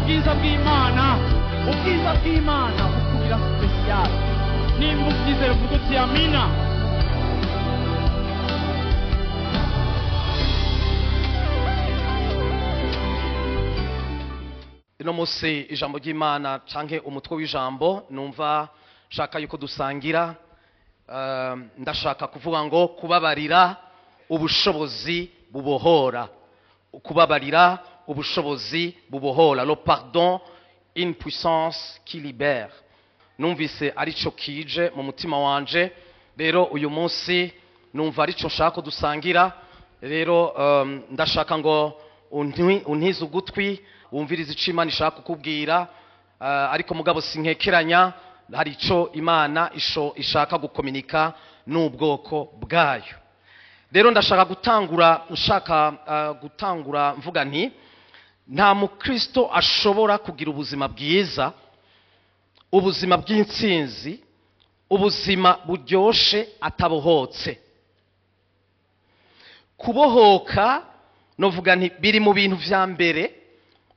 ubwiza bw'Imana, ubwiza bw'Imana bukubira special. Nimba ubyizera uvuga uti amina. Ino munsi ijambo ry'Imana canke umutwe w'ijambo numva shaka yuko dusangira. Ndashaka kuvuga ngo kubabarira ubushobozi bubohora. Kubabarira ubushobozi bubohora. Le pardon, une puissance qui libère. Numvise arico kije mu mutima wanje. Rero uyu munsi numva arico nshaka dusangira. Rero ndashaka ngo untize ugutwi wumviriza ico Imana ishaka kukubwira, ariko mugabo sinkekeranya hari ico Imana ishaka gukomunika n'ubwoko bwayo. Rero ndashaka gutangura mvuga nti nta mukristo ashobora kugira ubuzima bwiza, ubuzima bw'intsinzi, ubuzima buryoshe atabohotse. Kubohoka novuga nti biri mu bintu vya mbere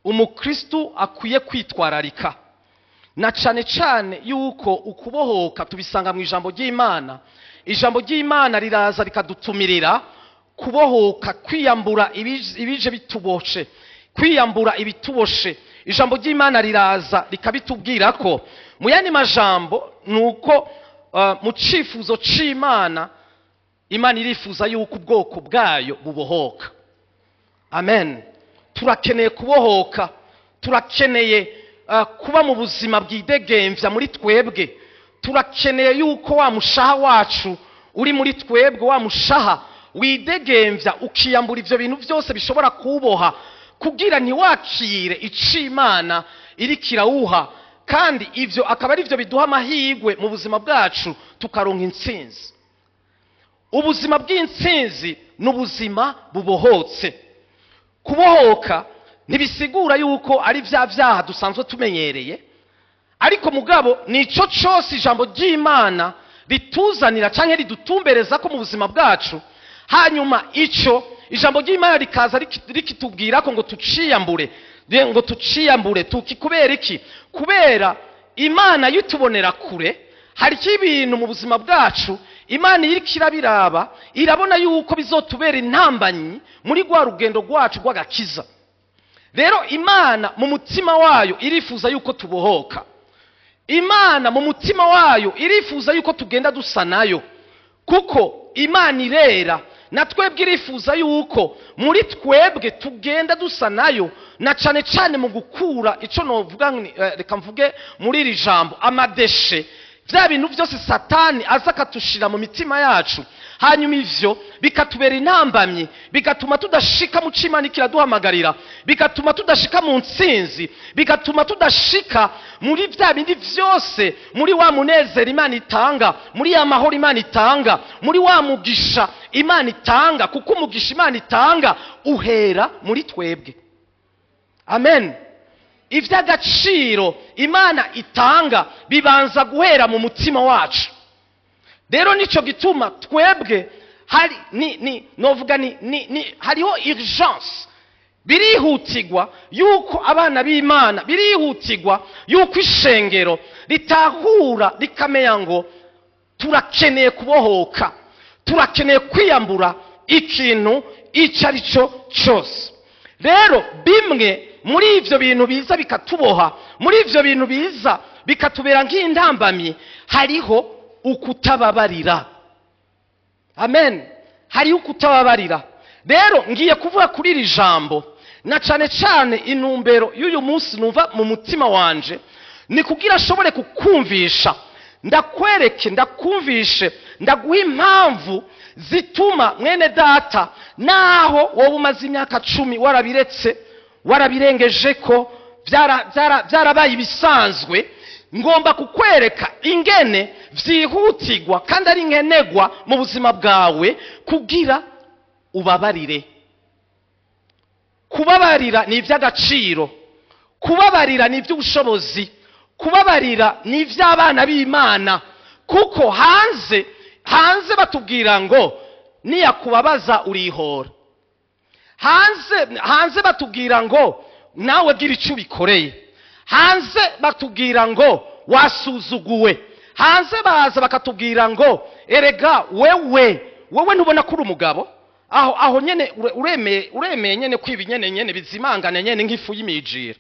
umukristo akwiye kwitwararika, na cane cane yuko ukubohoka tubisanga mu ijambo ry'Imana. Ijambo ry'Imana riraza rikadutumirira kubohoka, kwiyambura ibije bituboshe, kwiyambura ibituboshe. Ijambo ry'Imana riraza rikabitubwira ko mu yandi majambo nuko mu cifuzo c'Imana, Imana irifuza yuko ubwoko bwayo bubohoka. Amen. Turakeneye kubohoka, turakeneye kuba mu buzima bwidegemvya muri twebwe. Turakeneye yuko wa mushaha wacu uri muri twebwe, wa mushaha widegemvya ukiyambura ivyo bintu byose bishobora kuboha, kugira ntiwakire ic'Imana iriko irawuha, kandi ivyo akaba ari byo biduha amahirwe mu buzima bwacu tukaronka intsinzi. Ubuzima bw'intsinzi n'ubuzima bubohotse. Kubohoka ntibisigura yuko ari vya vyaha dusanzwe tumenyereye, ariko mugabo nico cyose ijambo ry'Imana rituzanira canke ridutumbereza ko mu buzima bwacu. Hanyuma ico ijambo ry'Imana rikaza rikitubwira ko ngo tuciyambure tukikubera iki? Kubera Imana yitubonera kure, hari ibintu mu buzima bwacu Imana iriko irabiraba, irabona yuko bizotubera intambanyi muri rwa rugendo rwacu rw'agakiza. Rero Imana mu mutima wayo irifuza yuko tubohoka. Imana mu mutima wayo irifuza yuko tugenda dusa nayo, kuko Imana irera, na twebwe irifuza yuko muri twebwe tugenda dusa nayo, na cane cane mu gukura ico novuga reka mvuge muri iri jambo amadeshe, vya bintu byose Satani aza katushira mu mitima yacu, hanyuma ivyo bikatubera intambamyi, bigatuma tudashika mu Imana kiraduhamagarira, bigatuma tudashika mu ntsinzi, bigatuma tudashika muri vya bindi vyose, muri wa munezero Imana itanga, muri ya mahoro Imana itanga, muri wa mugisha Imana itanga, kuko umugisha Imana itanga uhera muri twebwe. Amen. Ivy'agaciro Imana itanga bibanza guhera mu mutima wacu. Rero nico gituma twebwe hari novuga hariho urgence, birihutirwa yuko abana b'Imana, birihutirwa yuko ishengero ritahura rikamenya ngo turakeneye kubohoka, turakeneye kwiyambura ikintu ico ari cyo cyose. Rero bimwe muri ivyo bintu biza bikatuboha, muri ivyo bintu biza bikatubera nk'intambamyi, hariho ukutababarira. Amen. Hariho ukutababarira. Rero ngiye kuvuga kuri iri jambo, na cane cane intumbero y'uyu munsi numva mu mutima wanje ni kugira ashobore kukumvisha, ndakumvishe, ndaguha impamvu zituma mwene data, naho wowe umaze imyaka 10 warabiretse, warabirengeje ko byarabaye ibisanzwe, ngomba kukwereka ingene vyihutirwa kandi ari nkenegwa mu buzima bwawe kugira ubabarire. Kubabarira ni ivy'agaciro, kubabarira ni ivy'ubushobozi, kubabarira ni ivy'abana b'Imana, kuko hanze batubwira ngo niyakubabaza urihora. Hanze batubwira ngo nawe gira icyo ubikoreye. hanze batubwira ngo wasuzuguwe, hanze baza bakatubwira ngo erega wewe ntubona ko uri umugabo, aho nyene uremeye nyene kwiba nyene bizimangane nyene nk'ifu y'imijira.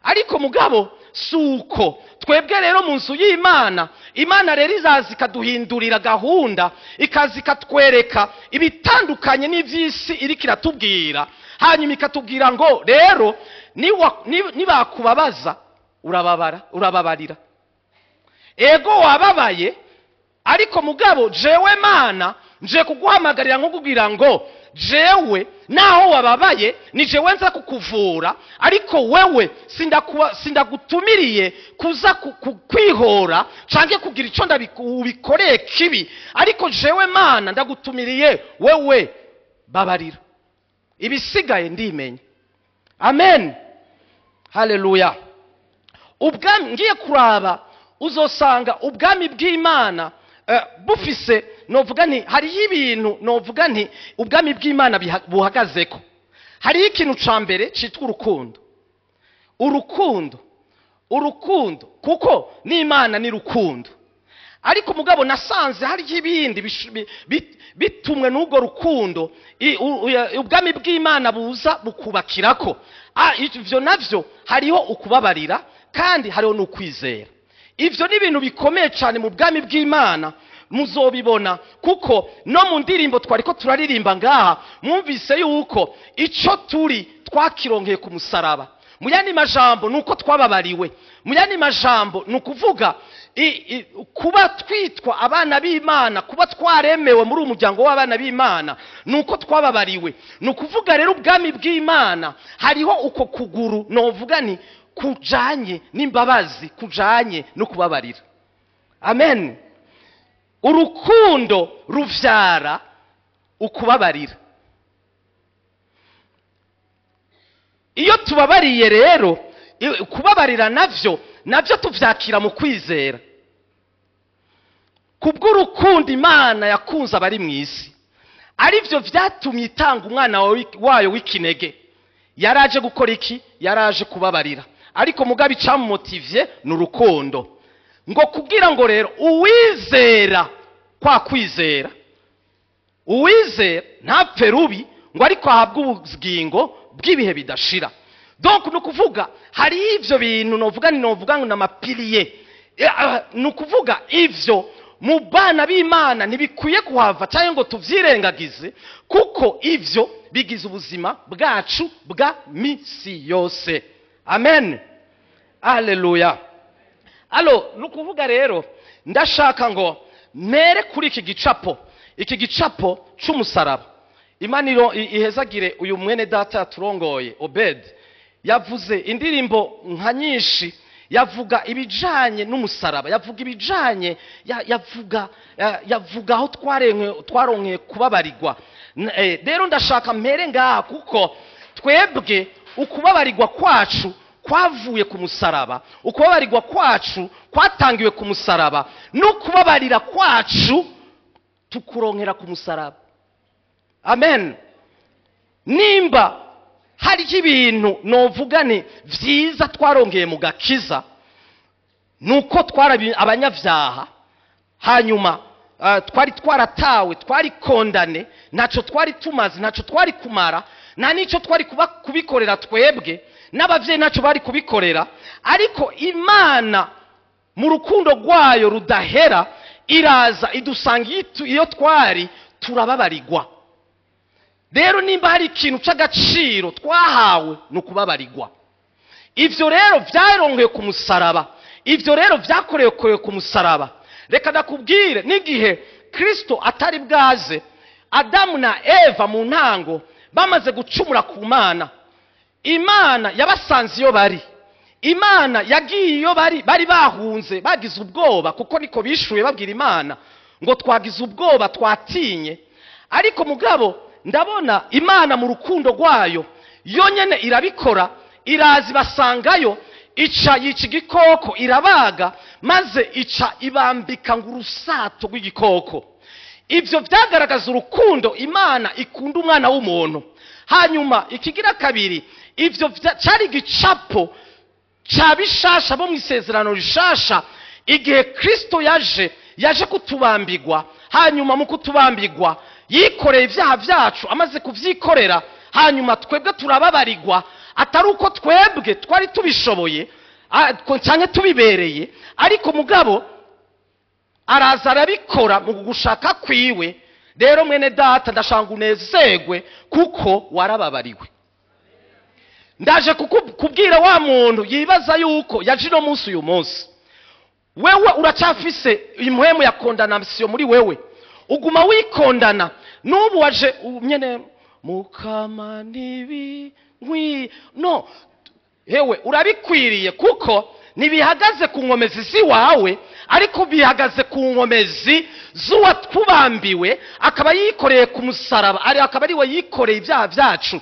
Ariko mugabo suko twebwe rero mu nzu y'Imana, Imana rero izazi ikaduhindurira gahunda, ikazi ikatwereka ibitandukanye n'ivy'isi iriko iratubwira, hanyuma ikatubwira ngo rero nibakubabaza urababarira. Ego wababaye, ariko mugabo jewe Mana nje kuguhamagarira nko kugira ngo jewe naho wababaye ni jewe nza kukuvura, ariko wewe sindagutumiriye kuza kwihora canke kugira ico ndabikoreye kibi, ariko jewe Mana ndagutumiriye wewe babarira, ibisigaye ndimenya. Amen, haleluya. Ubwami ngiye kuraba uzosanga ubwami bw'Imana bufise novuga nti hariho ibintu novuga nti ubwami bw'Imana buhagazeko. Hariho ikintu ca mbere citwa urukundo kuko n'Imana ni rukundo, ariko mugabo nasanze hariho ibindi bitumwe n'ubwo rukundo ubwami bw'Imana buza bukubakirako. Ivyo navyo hariho ukubabarira kandi hariho n'ukwizera. Ivyo ni ibintu bikomeye cyane mu bwami bw'Imana, muzobibona kuko no mu ndirimbo twariko turaririmba ngaha mwumvise yuko ico twakironkeye ku musaraba. Mu yandi majambo nuko twababariwe, mu yandi majambo nukuvuga kuba twitwa abana b'Imana, kuba twaremewe muri umuryango w'abana b'Imana nuko twababariwe. Nukuvuga rero ubwami bw'Imana hariho uko kuguru novuga ni kujanye n'imbabazi, kujanye no kubabarira. Amen. Urukundo ruvyara ukubabarira. Iyo tubabariye rero kubabarira navyo tuvyakira mu kwizera. Kubw'urukundo Imana yakunze abari mw'isi, arivyo vyatumye itanga umwana wayo w'ikinege. Yaraje gukora iki? Yaraje kubabarira. Ariko mugabe icamumotivye n'urukundo, ngo kugira ngo rero uwizera kwizera ntapfe rubi, ngo ariko ahabwe ubugingo bw'ibihe bidashira. Donc nukuvuga hari ivyo bintu novuga ngo namapiliye, nukuvuga ivyo mu bana b'Imana ntibikwiye kuhava cyangwa ngo tuvyirengagize, kuko ivyo bigize ubuzima bwacu bwa misi yose. Amen, haleluya. Nukuvuga rero ndashaka ngo mere kuri iki gicapo c'umusaraba. Imana ihezagire uyu mwene data turongoye Obed, yavuze indirimbo nka nyinshi, yavuga ibijanye n'umusaraba, yavuga ibijanye yavuga aho twaronkeye kubabarirwa. Rero ndashaka mpere ngaha kuko twebwe ukubabarirwa kwacu kwavuye ku musaraba, ukubabarirwa kwacu kwatangiwe ku musaraba, no kubabarira kwacu tukuronkera ku musaraba. Amen. Nimba hari ibintu novugane vyiza twarongeye mu gakiza, nuko twarabi abanyavyaha, hanyuma twari twaratawe, twari kondane, naco twari tumaze, naco twari kumara, na nico twari kubikorera twebwe, n'abavyeyi naco bari kubikorera. Ariko Imana mu rukundo rwayo rudahera iraza idusanga iyo twari turababarirwa. Rero nimba hari ikintu c'agaciro twahawe no kubabarirwa, ivyo rero vyaronkeye ku musaraba, ivyo rero vyakorewe ku musaraba. Reka ndakubwire, n'igihe Kristo atari bwaze, Adamu na Eva mu ntango bamaze gucumura ku Mana, Imana yabasanze iyo bari. Imana yagiye iyo bari bahunze, bagize ubwoba, kuko niko bishuye babwira Imana ngo twagize ubwoba, twatinye. Ariko mugabo ndabona Imana mu rukundo rwayo yonyene irabikora, irazi basangayo, ica yica igikoko, irabaga, maze ica ibambika ngo urusato rw'igikoko. Ivyo vyagaragaza urukundo Imana ikunda umwana w'umuntu. Hanyuma ikigira kabiri, ivyo cari igicapo ca bishasha bo mu isezerano rishasha igihe Kristo yaje kutubambigwa, hanyuma mu kutubambigwa yikoreye ibyaha byacu, amaze kuvyikorera hanyuma twebwe turababarirwa, atari uko twebwe twari tubishoboye cyane tubibereye, ariko mugabo araza arabikora mu gushaka kwiwe. Rero mwene data ndashanga unezerwe kuko warababariwe. Ndaje kubwira wa muntu yibaza yuko yaje no munsi uyu munsi, wewe uracafise impwemu ya kondanasiyo muri wewe, uguma wikondana. Nubu waje nyene mukama nibi no, hewe urabikwiriye kuko nibihagaze ku nkomezi ziwawe, ariko bihagaze ku nkomezi z'uwatubambiwe, akaba yikoreye ku musaraba, akaba ari we yikoreye ibyaha byacu.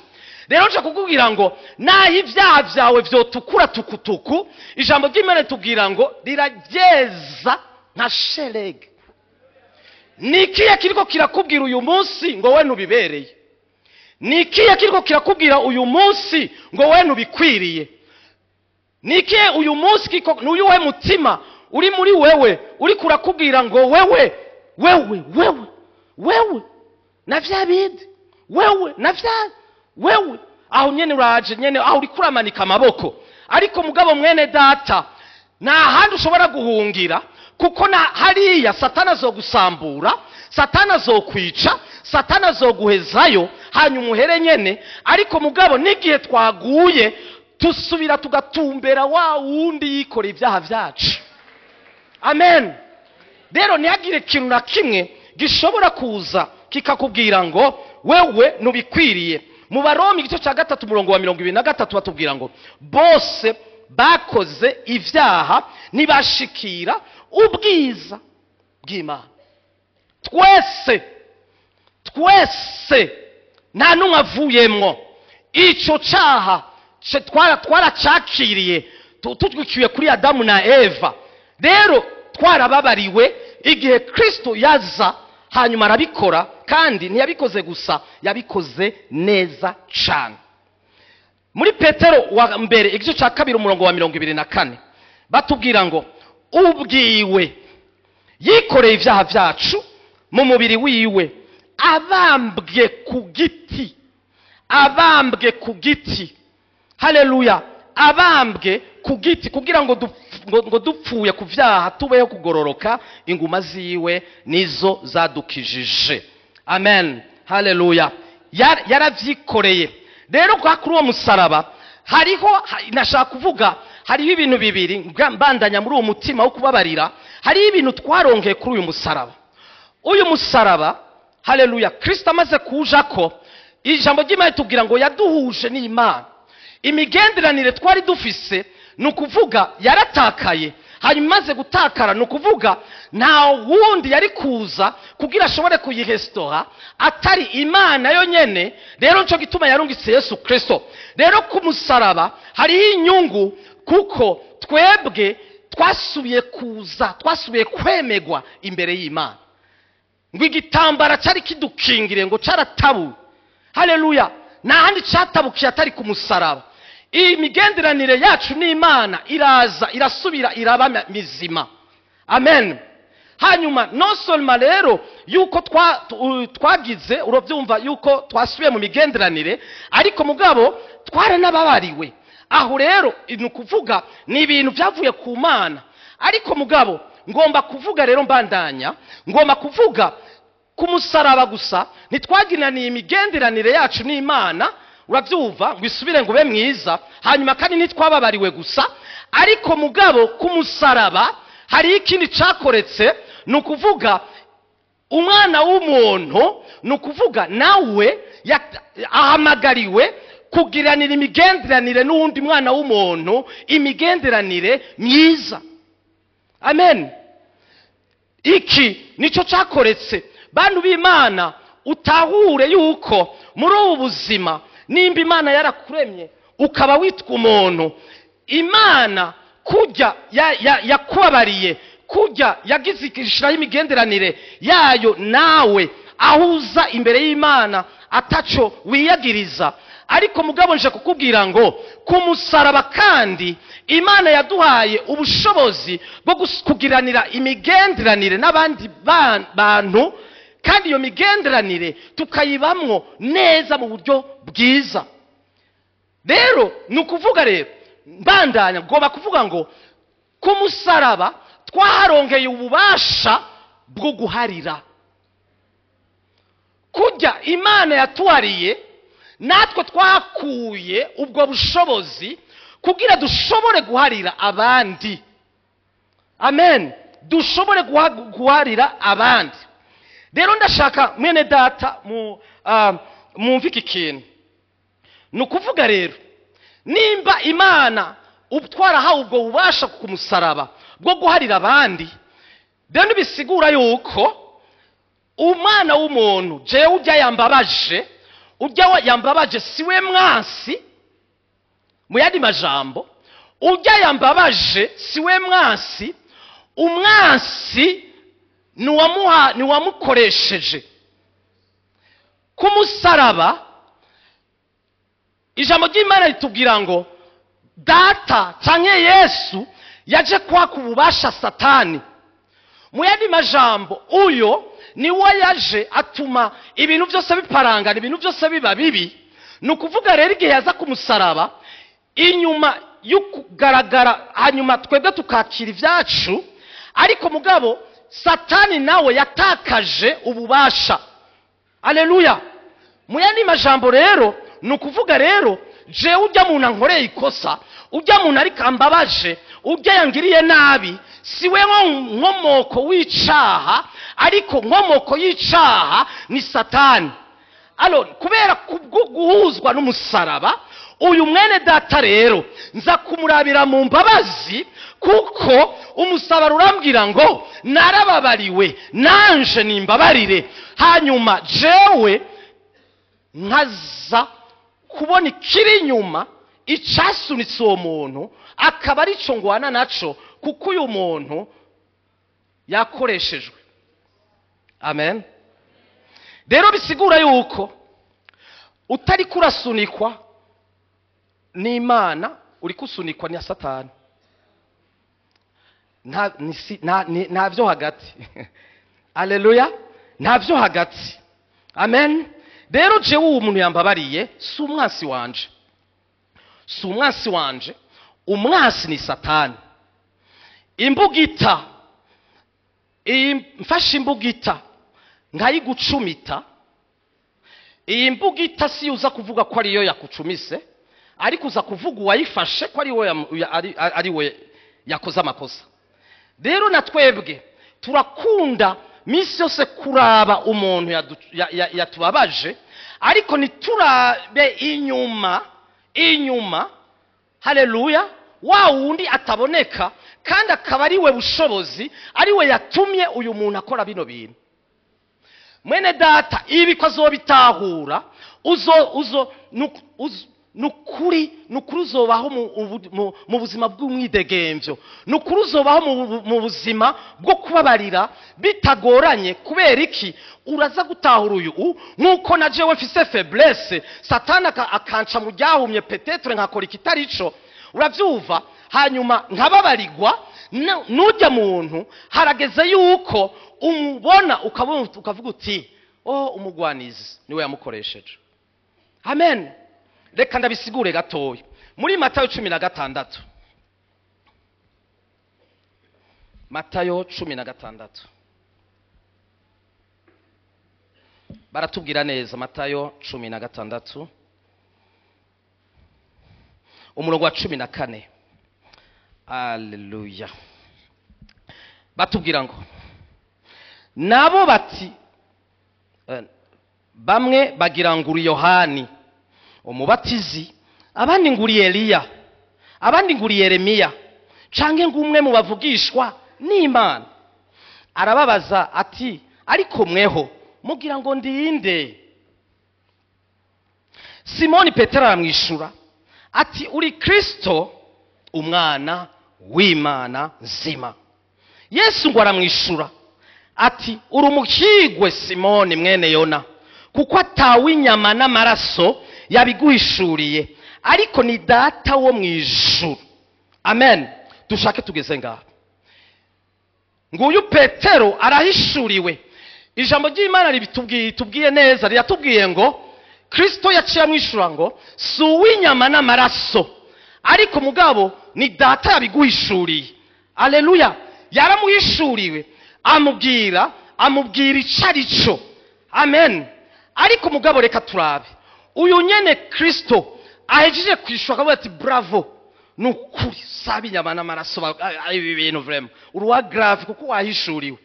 Rero nje kukubwira ngo naho ibyaha byawe vyotukura tukutuku, ijambo ry'Imana tubwira ngo rirageza nka shelege. Nikiye kiriko kirakubwira uyu munsi ngo we nubibereye? Nikiye kiriko kirakubwira uyu munsi ngo we nubikwiriye? Nikiye uyu munsi kiko n'uyuwe mutima uri muri wewe uri kurakubwira ngo wewe na vyabidi wewe aho nyene uraje nyene aho uri kuramanika amaboko, ariko mugabo mwene data nta handi ushobora guhungira, kuko na hariya Satana azogusambura, Satana azokwica, Satana azoguhezayo hanyuma uhere nyene. Ariko mugabo n'igihe twaguye tusubira tugatumbera wa wundi yikora ibyaha byacu. Amen. Rero ntihagire ikintu na kimwe gishobora kuza kikakubwira ngo wewe nubikwiriye. Mu Baroma igice cya 3 umurongo wa 23 batubwira ngo bose bakoze ibyaha nibashikira ubwiza bw'Imana. Twese nta numwe avuyemwo. Ico caha twaracakiriye tutwikiwe kuri Adamu na Eva. Rero twarababariwe igihe Kristo yaza, hanyuma arabikora, kandi ntiyabikoze gusa, yabikoze neza cyane. Muri Petero wa mbere igice cya 2 umurongo wa 24 batubwira ngo ubwiwe yikoreye ibyaha byacu mu mubiri wiwe, abambwe ku giti. Haleluya. Abambwe ku giti kugira ngo dupfuye ku vyaha tubeho kugororoka, inguma ziwe nizo zadukijije. Amen. Haleluya. Yaravyikoreye. Rero kwa kuri uwo musaraba hariho nashaka kuvuga, hariho ibintu bibiri mbandanya muri uwo mutima wo kubabarira. Hariho ibintu twaronkeye kuri uyu musaraba. Uyu musaraba, haleluya, Kristo amaze kujako, ijambo ry'Imana tubwira ngo yaduhuje n'Imana. Imigenderanire twari dufise nukuvuga yaratakaye, hanyuma maze gutakara nukuvuga nta wundi yari kuza kugira ashobore kuyirestora atari Imana yo nyene. Rero nco gituma yarungitse Yesu Kristo. Rero ku musaraba hari inyungu, kuko twebwe twasubiye kwemegwa imbere y'Imana. Ngo igitambara cyari kidukingire ngo caratabu. Haleluya. Na handi catabukiye atari ku musaraba. Imigenderanire yacu n'Imana iraza irasubira iraba mizima. Amen. Hanyuma no seulement rero yuko twagize urovyumva yuko twasubiye mu migenderanire, ariko mugabo tware nababariwe. Aho rero nukuvuga ni ibintu byavuye ku Mana. Ariko mugabo ngomba kuvuga rero mbandanya, ngomba kuvuga ku musaraba gusa ntitwaginaniye imigenderanire yacu n'Imana, uravyumva, ngo isubire ngo be mwiza, hanyuma kandi ntitwababariwe gusa, ariko mugabo ku musaraba hari ikindi cakoretse, nukuvuga umwana w'umuntu, nukuvuga nawe ahamagariwe kugiranira imigenderanire n'uwundi mwana w'umuntu, imigenderanire myiza. Amen. Iki nico cakoretse. Bantu b'Imana, utahure yuko muri ubu buzima nimba Imana yarakuremye ukaba witwa umuntu, Imana kujya yakubabariye, kujya yagize ishiraho imigenderanire yayo nawe ahuza imbere y'Imana ataco wiyagiriza, ariko mugabo nje kukubwira ngo ku musaraba kandi Imana yaduhaye ubushobozi bwo kugiranira imigenderanire n'abandi bantu, kandi iyo migenderanire tukayibamwo neza mu buryo bwiza. Rero ni ukuvuga rero mbandanya ngomba kuvuga ngo ku musaraba twaharongeye ububasha bwo guharira. Kujya Imana yatuhariye natwe twakuye ubwo bushobozi kugira dushobore guharira abandi. Amen. Dushobore guharira abandi. Rero ndashaka mwene data mumvike ikintu. Nukuvuga rero nimba Imana twarahawe ubwo bubasha ku musaraba bwo guharira abandi, rero bisigura yuko umwana w'umuntu jewe ujya yambabaje siwe mwansi. Mu yandi majambo, ujya yambabaje siwe mwansi, umwansi ni wamukoresheje. Ku musaraba ijambo ry'Imana ritubwira ngo data canke Yesu yaje kwaka ububasha Satani. Mu yandi majambo, uyo niwe yaje atuma ibintu byose biparangana, ibintu byose biba bibi. Nukuvuga rero igihe yaza ku musaraba, inyuma y'ukugaragara hanyuma twebwe tukakira ibyacu, ariko mugabo Satani nawe yatakaje ububasha. Haleluya. Mu yandi majambo rero nukuvuga rero je ujya muntu ankoreye ikosa, ujya muntu ariko ambabaje, ujya yangiriye nabi, siwe nkomoko w'icaha, ariko nkomoko y'icaha ni Satani. Kubera guhuzwa n'umusaraba, uyu mwene data rero nza kumurabira mu mbabazi, kuko umusaraba urambwira ngo narababariwe nanje nimbabarire. Hanyuma jewe nkaza kubona ikiri inyuma icasunitse uwo muntu, akaba ari cyo ngwana naco, kuko uyu muntu yakoreshejwe. Amen. Rero bisigura yuko utari kurasunikwa n'Imana, uri kusunikwa na Satani. Ntabyo hagati. Haleluya. Ntabyo hagati. Amen. Rero jewe uwo muntu yambabariye si umwansi wanje, si umwansi wanje, umwansi ni Satani. Imbugita, mfashe imbugita nkayigucumita, iyi mbugita si uza kuvuga ko ariyo yakucumise, ariko uza kuvuga uwayifashe ko ariwe yakoze amakosa. Rero natwebwe turakunda misi yose kuraba umuntu yatubabaje, ariko niturabe inyuma. Haleluya. Wa wundi ataboneka kandi akaba ariwe bushobozi, ariwe yatumye uyu muntu akora bino bintu. Mwene data, ibi ko azobitahura, nukuri uzobaho mu buzima bw'umwidegemvyo, nukuri uzobaho mu buzima bwo kubabarira bitagoranye. Kubera iki? Uraza gutahura uyu nkuko na jewe mfise faiblesse, Satani akanca mu ryahumye, petetre nkakora ikitarico, uravyuva. Hanyuma nkababarirwa, nujya muntu harageze yuko umubona ukavuga uti umugwanizi niwe yamukoresheje. Amen. Reka ndabisigure gatoya. Muri Matayo 16, Matayo 16 baratubwira neza. Matayo 16 umurongo wa 14. Haleluya. Batubwira ngo nabo bati bamwe bagira ngo uri Yohani umubatizi, abandi nguri Eliya, abandi nguri Yeremiya, canke ngumwe mu bavugishwa n'Imana. Arababaza ati ariko mweho mugira ngo ndinde? Simoni Petero aramwishura ati uri Kristo, umwana w'Imana nzima. Yesu ngo aramwishura ati uri umuhigwe Simoni mwene Yona, kuko atawe inyama n'amaraso yabiguhishuriye, ariko ni data wo mu ijuru. Amen. Dushake tugeze ngaho. Nguyu Petero arahishuriwe. Ijambo ry'Imana ribitubwiye neza, riratubwiye ngo Kristo yaciye amwishura ngo si uw'inyama n'amaraso, ariko mugabo ni data yabiguhishuriye. Aleluya. Yaramuhishuriwe, amubwira icarico. Amen. Ariko mugabo reka turabe, uyu nyene Kristo ahejeje kwishura akavuga ati bravo, nukuri sabi inyama n'amaraso ibi bintu vraiment uruwa grave kuko wahishuriwe.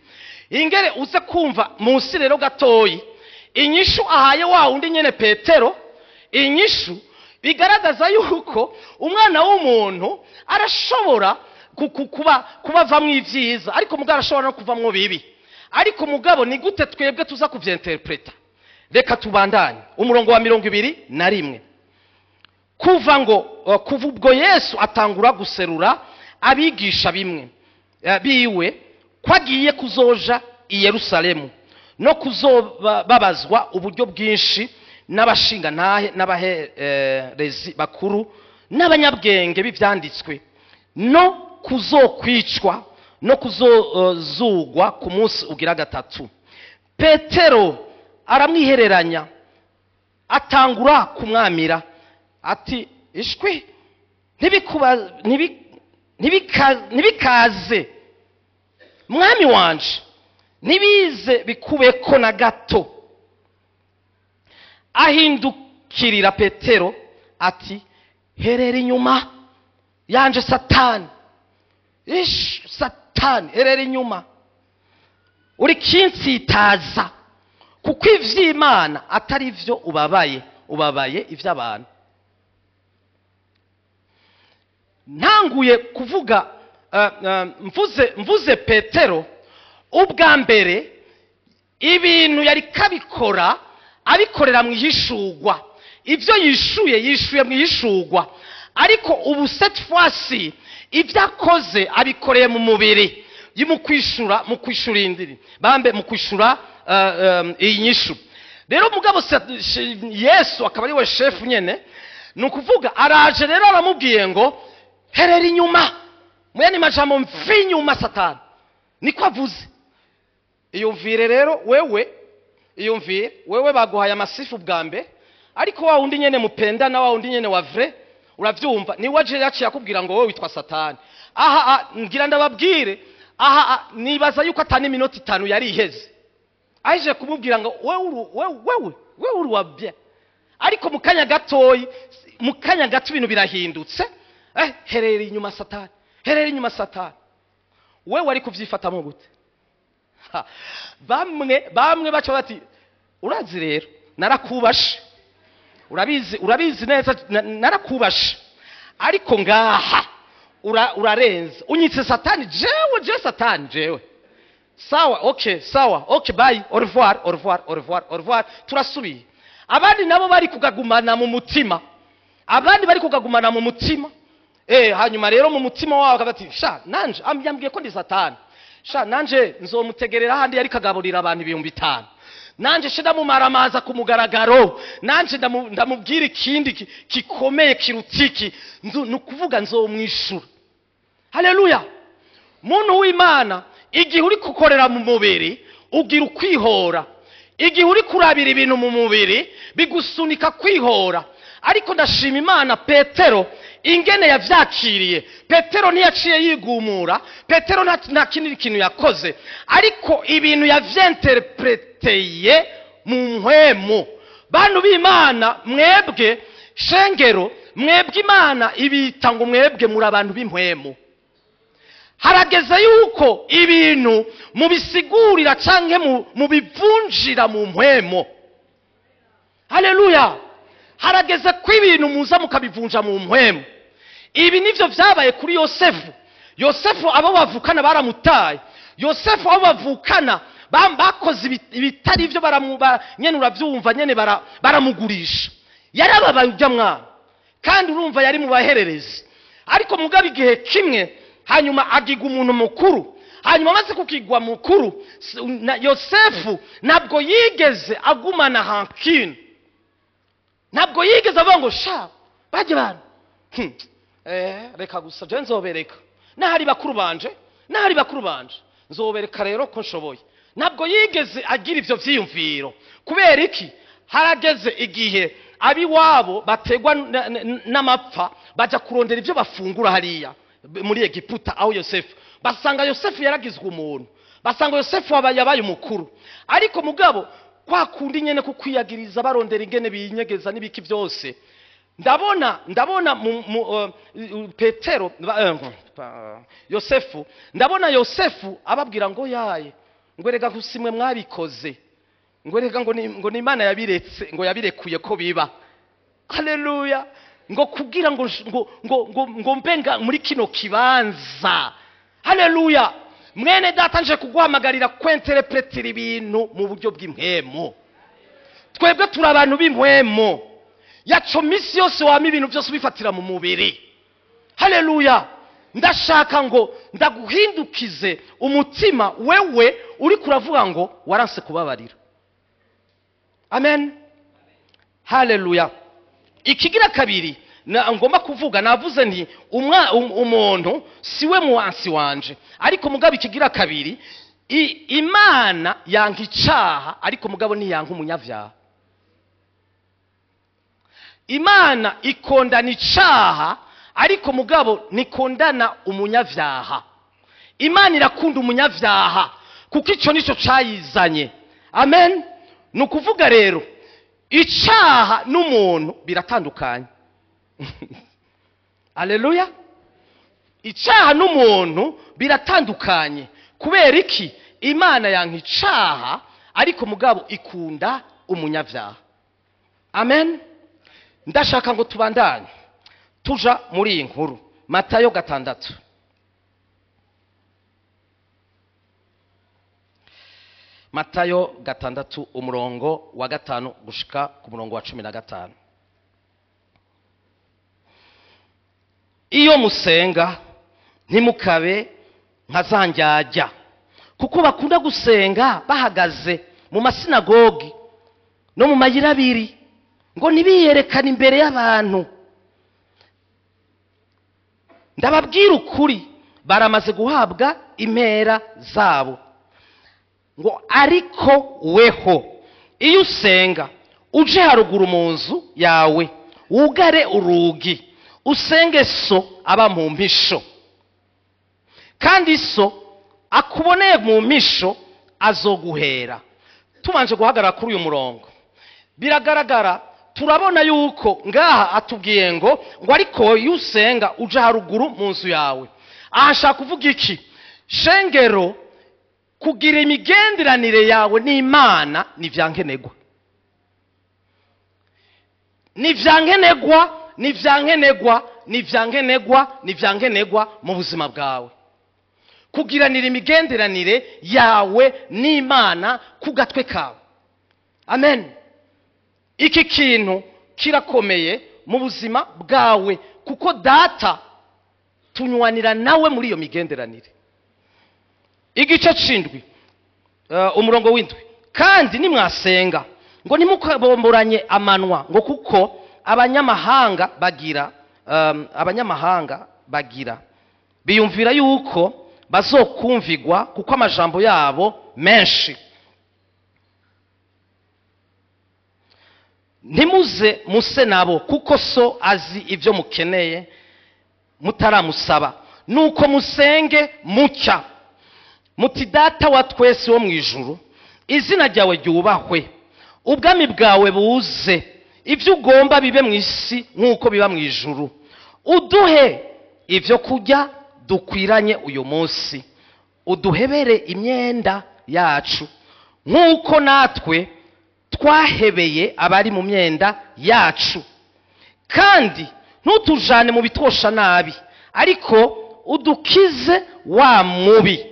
Ingere uze kumva munsi rero gatoyi inyishu ahaye wa undi nyene Petero, inyishu bigaragaza yuko umwana w'umuntu arashobora kuba vamwe ivyiza, ariko mugabo arashobora no kuvamwo bibi. Ariko mugabo ni gute twebwe tuza kuvyenterpreta? Reka tubandanye umurongo wa 21. Kuva ubwo Yesu atangura guserura abigisha bimwe biwe kwagiye kuzoja i Yerusalemu no kuzobabazwa uburyo bwinshi n'abashinga ntahe n'abaherezi bakuru n'abanyabwenge b'ivyanditswe, no kuzokwicwa no kuzozugwa ku munsi ugira gatatu. Petero aramwihereranya atangura kumwamira ati ishwi ntibikaze mwami wanje, ntibize bikubeko na gato. Ahindukirira Petero ati herera inyuma yanje Satani, Satani herera inyuma, uri kinsitaza kuko ivy'Imana atari vyo ubabaye ivy'abantu. Ntanguye kuvuga mvuze Petero ubwa mbere ibintu yari kabikora abikorera mu ihishurwa, ivyo yishuye mu ihishurwa, ariko ubu cette fois-ci ivyakoze abikoreye mu mubiri mu kwishura indiri bambe mu kwishura inyishu. Rero mugabo Yesu akaba ari we chef nyene, nukuvuga araje rero aramubwiye ngo herera inyuma, muyani majambo mfi inyuma Satani, niko avuze. Iyumvire rero wewe baguhaye amasifu bwa mbere, ariko wa undi nyene mupenda na wa undi nyene wa vrai uravyumva ni waje yaciye akubwira ngo wewe witwa Satani. Ngira ndababwire nibaza yuko atani iminota 5 yari iheze aje kumubwira ngo wewe uri wabye, ariko mukanya gatoyi ibintu birahindutse. Herera inyuma Satani, herera inyuma Satani. Wewe ari kuvyifatamo gute? Bamwe baca bati urazi rero narakubashe, urabizi neza narakubashe, ariko ngaha urarenze unyitse Satani. Jewe Satani jewe. Sawa, okay, bye, au revoir, turasubiye. Abandi nabo bari kugagumana mu mutima, hanyuma rero mu mutima wabo akabati nanje yambwiye ko ndi Satani, nanje nzomutegerera handi yari kagaburira abantu 5,000, nanje shida mu maramaza ku mugaragaro, nanje ndamubwira ikindi kikomeye kirutiki, nukuvuga nzomwishura. Haleluya. Muntu w'Imana, igihe uri kukorera mu mubiri ugira ukwihora, igihe uri kurabira ibintu mu mubiri bigusunika kwihora. Ariko ndashima Imana Petero ingene yavyakiriye. Petero ntiyaciye yigumura, Petero nta kintu yakoze, ariko ibintu yavyenterpreteye mu mpwemu. Bantu b'Imana, mwebwe shengero, mwebwe Imana ibita ngo mwebwe muri abantu b'impwemu. Harageze yuko ibintu mubisigurira canke mubivunjira mu mpwemu. Haleluya. Harageze ko ibintu muza mukabivunja mu mpwemu. Ibi nivyo vyabaye kuri Yosefu abo bavukana baramutaye. Yosefu abo bavukana bakoze ibitari ivyo nyene uravyumva nyene baramugurisha. Yarababaye ujya mwana, kandi urumva yari mu bahererezi. Ariko mugabe igihe kimwe hanyuma agiga umuntu mukuru, hanyuma maze kukigwa mukuru Yosefu nabwo yigeze agumana hankine. ntabwo yigeze avuga ngo sha bajye bantu reka gusa je nzobereka n'ahari bakuru banje nzobereka rero ko nshoboye. Ntabwo yigeze agira ivyo vyiyumviro. Kubera iki? Harageze igihe abiwabo bategwa n'amapfa baja kurondera ivyo bafungura hariya muri Egiputa aho Yosefu, basanga Yosefu yaragizwe umuntu, basanga Yosefu yabaye umukuru. Ariko mugabo kwa kundi nyene kukwiyagiriza barondera ingene binyegeza n'ibiki byose, ndabona Petero Yosefu, ndabona Yosefu ababwira ngo yaye ngo rega gusimwe mwabikoze, ngo rega ngo ni Imana yabiretse, ngo yabirekuye ko biba. Haleluya. Ngo kugira ngo mbenga muri kino kibanza. Haleluya. Mwene data nje kuguhamagarira kwenterepretira ibintu mu buryo bw'impwemo. Twebwe turi abantu b'impwemo. Yaco misi yose wama ibintu byose bifatira mu mubiri. Haleluya. Ndashaka ngo ndaguhindukize umutima wewe uri kuravuga ngo waranse kubabarira. Amen. Haleluya. Ikigira kabiri ngomba kuvuga, navuze nti umuntu siwe muwansi wanje, ariko mugabo ikigira kabiri, Imana yanka icaha ariko mugabo ntiyanka umunyavyaha. Imana ikondana icaha ariko mugabo nikondana umunyavyaha. Imana irakunda umunyavyaha kuko ico nico cayizanye. Amen. Nukuvuga rero icaha n'umuntu biratandukanye. Haleluya. Icaha n'umuntu biratandukanye. Kubera iki? Imana yanka icaha ariko mugabo ikunda umunyavyaha. Amen. Ndashaka ngo tubandanye tuja muri iyi nkuru. Matayo 6. Matayo 6 umurongo wa 5 gushika ku murongo wa 15. Iyo musenga ntimukabe nkazanjajya, kuko bakunda gusenga bahagaze mu masinagogi no mu mayira abiri ngo nibiyerekane imbere y'abantu. Ndababwira ukuri, baramaze guhabwa impera zabo. Ngo ariko weho iyo usenga uje haruguru mu nzu yawe wugare urugi, usenge so aba mu mpisho, kandi so akuboneye mu mpisho azoguhera. Tubanje guhagarara kuri uyu murongo, biragaragara turabona yuko ngaha atubwiye ngo ariko iyo usenga uje haruguru mu nzu yawe. Aha nshaka kuvuga iki? Shengero, kugira imigenderanire yawe n'Imana ni vyankenegwa. Ni vyankenegwa mu buzima bwawe. Kugiranira imigenderanire yawe n'Imana ku gatwe kawe. Amen. Iki kintu kirakomeye mu buzima bwawe kuko data tunywanira nawe muri iyo migenderanire. Igice c'indwi umurongo w'indwi, kandi nimwasenga ngo ntimukabomboranye amanwa ngo kuko abanyamahanga bagira biyumvira yuko bazokumvigwa kuko amajambo yabo menshi. Ntimuze muse nabo kuko so azi ibyo mukeneye mutaramusaba. Nuko musenge mucya muti data wa twese wo mu ijuru, izina ryawe ryubahwe, ubwami bwawe buze, ibyo ugomba bibe mu isi nk'uko biba mu ijuru. Uduhe ibyo kurya dukwiranye uyu munsi, uduhebere imyenda yacu nk'uko natwe twahebeye abari mu myenda yacu, kandi ntutujane mu bitosha nabi, ariko udukize wa mubi.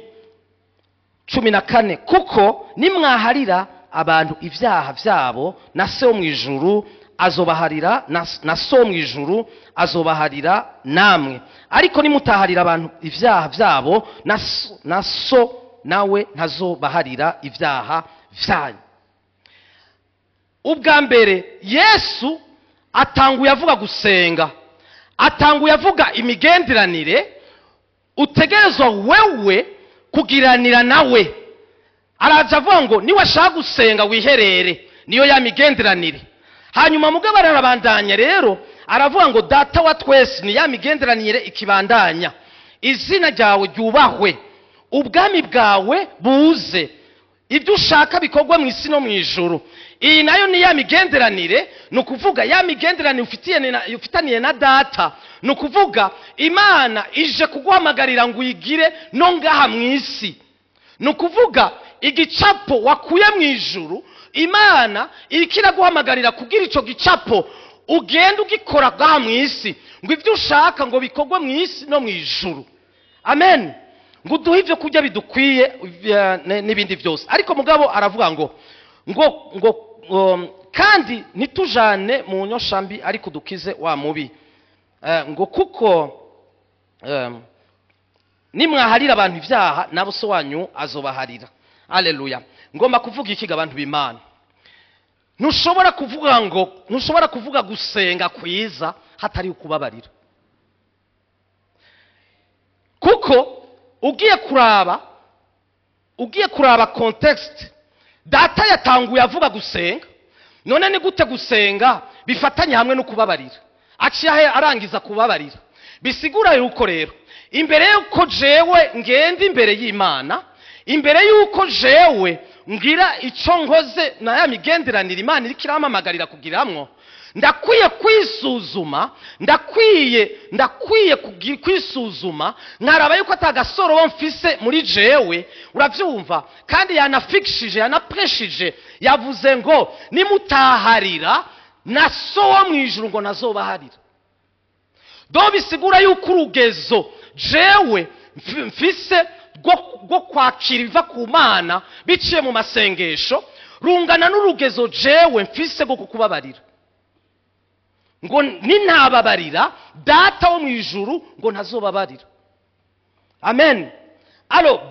14, kuko nimwaharira abantu ibyaha byabo na so mu ijuru azobaharira, na so mu ijuru azobaharira namwe. Ariko nimutaharira abantu ibyaha byabo na so nawe ntazobaharira ibyaha byanyu. Ubwa mbere Yesu atanguye avuga gusenga, atanguye avuga imigenderanire utegerezwa wewe kugiranira nawe. Araza avuga ngo niwe ashaka gusenga wiherere, niyo ya migenderanire. Hanyuma mugabo arabandanya rero aravuga ngo data wa twese, ni ya migenderanire ikibandanya. Izina ryawe ryubahwe, ubwami bwawe buze, ibyo ushaka bikorwa mu isi no mu ijuru. Iyi nayo ni ya migenderanire, ni ukuvuga ya migenderanire ufitaniye na data. Ni ukuvuga Imana ije kuguhamagarira ngo uyigire no ngaha mu isi. Ni ukuvuga igicapo wakuye mu ijuru, Imana iriko iraguhamagarira kugira ico gicapo ugenda ugikora ngaha mu isi, ngo ibyo ushaka ngo bikorwe mu isi no mu ijuru. Amen. Ngo duhe ibyo kurya bidukwiye n'ibindi byose. Ariko mugabo aravuga ngo kandi nitujane mu nyoshambi ariko dukize wa mubi. Ngo kuko nimwaharira abantu ibyaha nabo so wanyu azobaharira. Haleluya. Ngomba kuvuga iki abantu b'Imana? Ntushobora kuvuga gusenga kwiza hatari ukubabarira. Kuko ugiye kuraba context, data yatanguye avuga gusenga, none ni gute gusenga bifatanye hamwe no kubabarira? Aciye arangiza kubabarira. Bisigura yuko rero imbere yuko jewe ngenda imbere y'Imana, imbere yuko jewe ngira ico nkoze na ya migenderanire Imana iriko iramamagarira kugiramwo, ndakwiye kwisuzuma, ndakwiye kwisuzuma, nkaraba yuko atagasoro mfise muri jewe. Uravyumva? Kandi yanafikishije, yanapreshije, yavuze ngo nimutaharira na so wo mwijuru ngo nazobaharira. Do bisigura yuko urugezo jewe mfise rwo kwakira iva ku Mana biciye mu masengesho rungana n'urugezo jewe mfise rwo kukubabarira. Ngo nintababarira data wo mwijuru ngo ntazobabarira. Amen.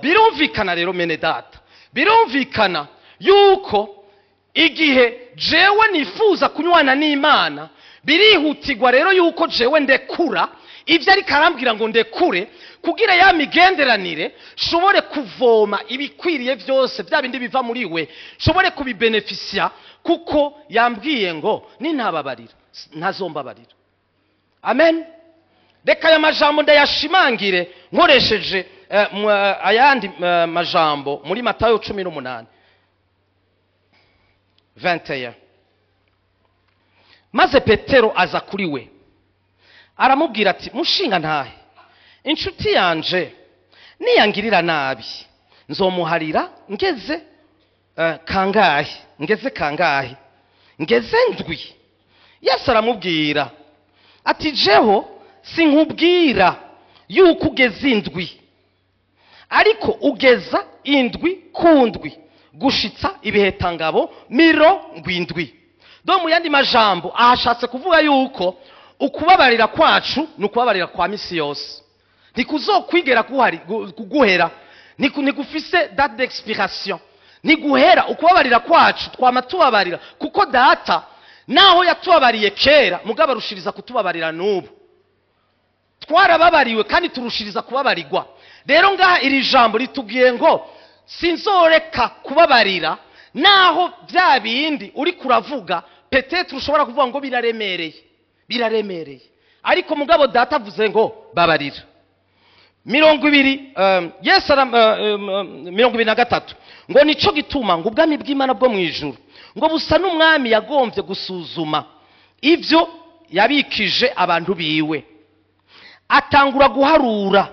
Birumvikana rero mene data, birumvikana yuko igihe jewe nifuza kunywana n'Imana, birihutirwa rero yuko jewe ndekura ibyo ari karambwira ngo ndekure, kugira ya migenderanire shobore kuvoma ibikwiriye byose bya bindi biva muri we, shobore kubibenefisia, kuko yambwiye ngo nintababarira ntazombabarira. Amen. Reka aya majambo ndayashimangire nkoresheje ayandi majambo muri Matayo 18:21. Maze Petero aza kuri we aramubwira ati, mushinga ntahe, inshuti yanje niyangirira nabi nzomuharira ngeze kangahe? Ngeze ndwi. Yesu aramubwira ati, jeho sinkubwira yuko ugeze indwi, ariko ugeza indwi kundwi gushitsa ibihetangabo 70. Do mu yandi majambo ahashatse kuvuga yuko ukubabarira kwacu nukubabarira kwa misi yose, ntikuzokwigera kuguhera, nikufise date d'expiration, niguhera. Ukubabarira kwacu twama tubabarira, kuko data naho yatubabariye kera mugabo arushiriza kutubabarira n'ubu. Twarababariwe kandi turushiriza kubabarirwa. Rero ngaha iri jambo ritubwiye ngo sinzoreka kubabarira, naho bya bindi uri kuravuga peut-être ushobora kuvuga ngo biraremereye, ariko mugabo data avuze ngo babarira. 23 ngo nico gituma ngo ubwami bw'Imana bwo mu ijuru ngo busa n'umwami yagombye gusuzuma ivyo yabikije abantu biwe, atangura guharura,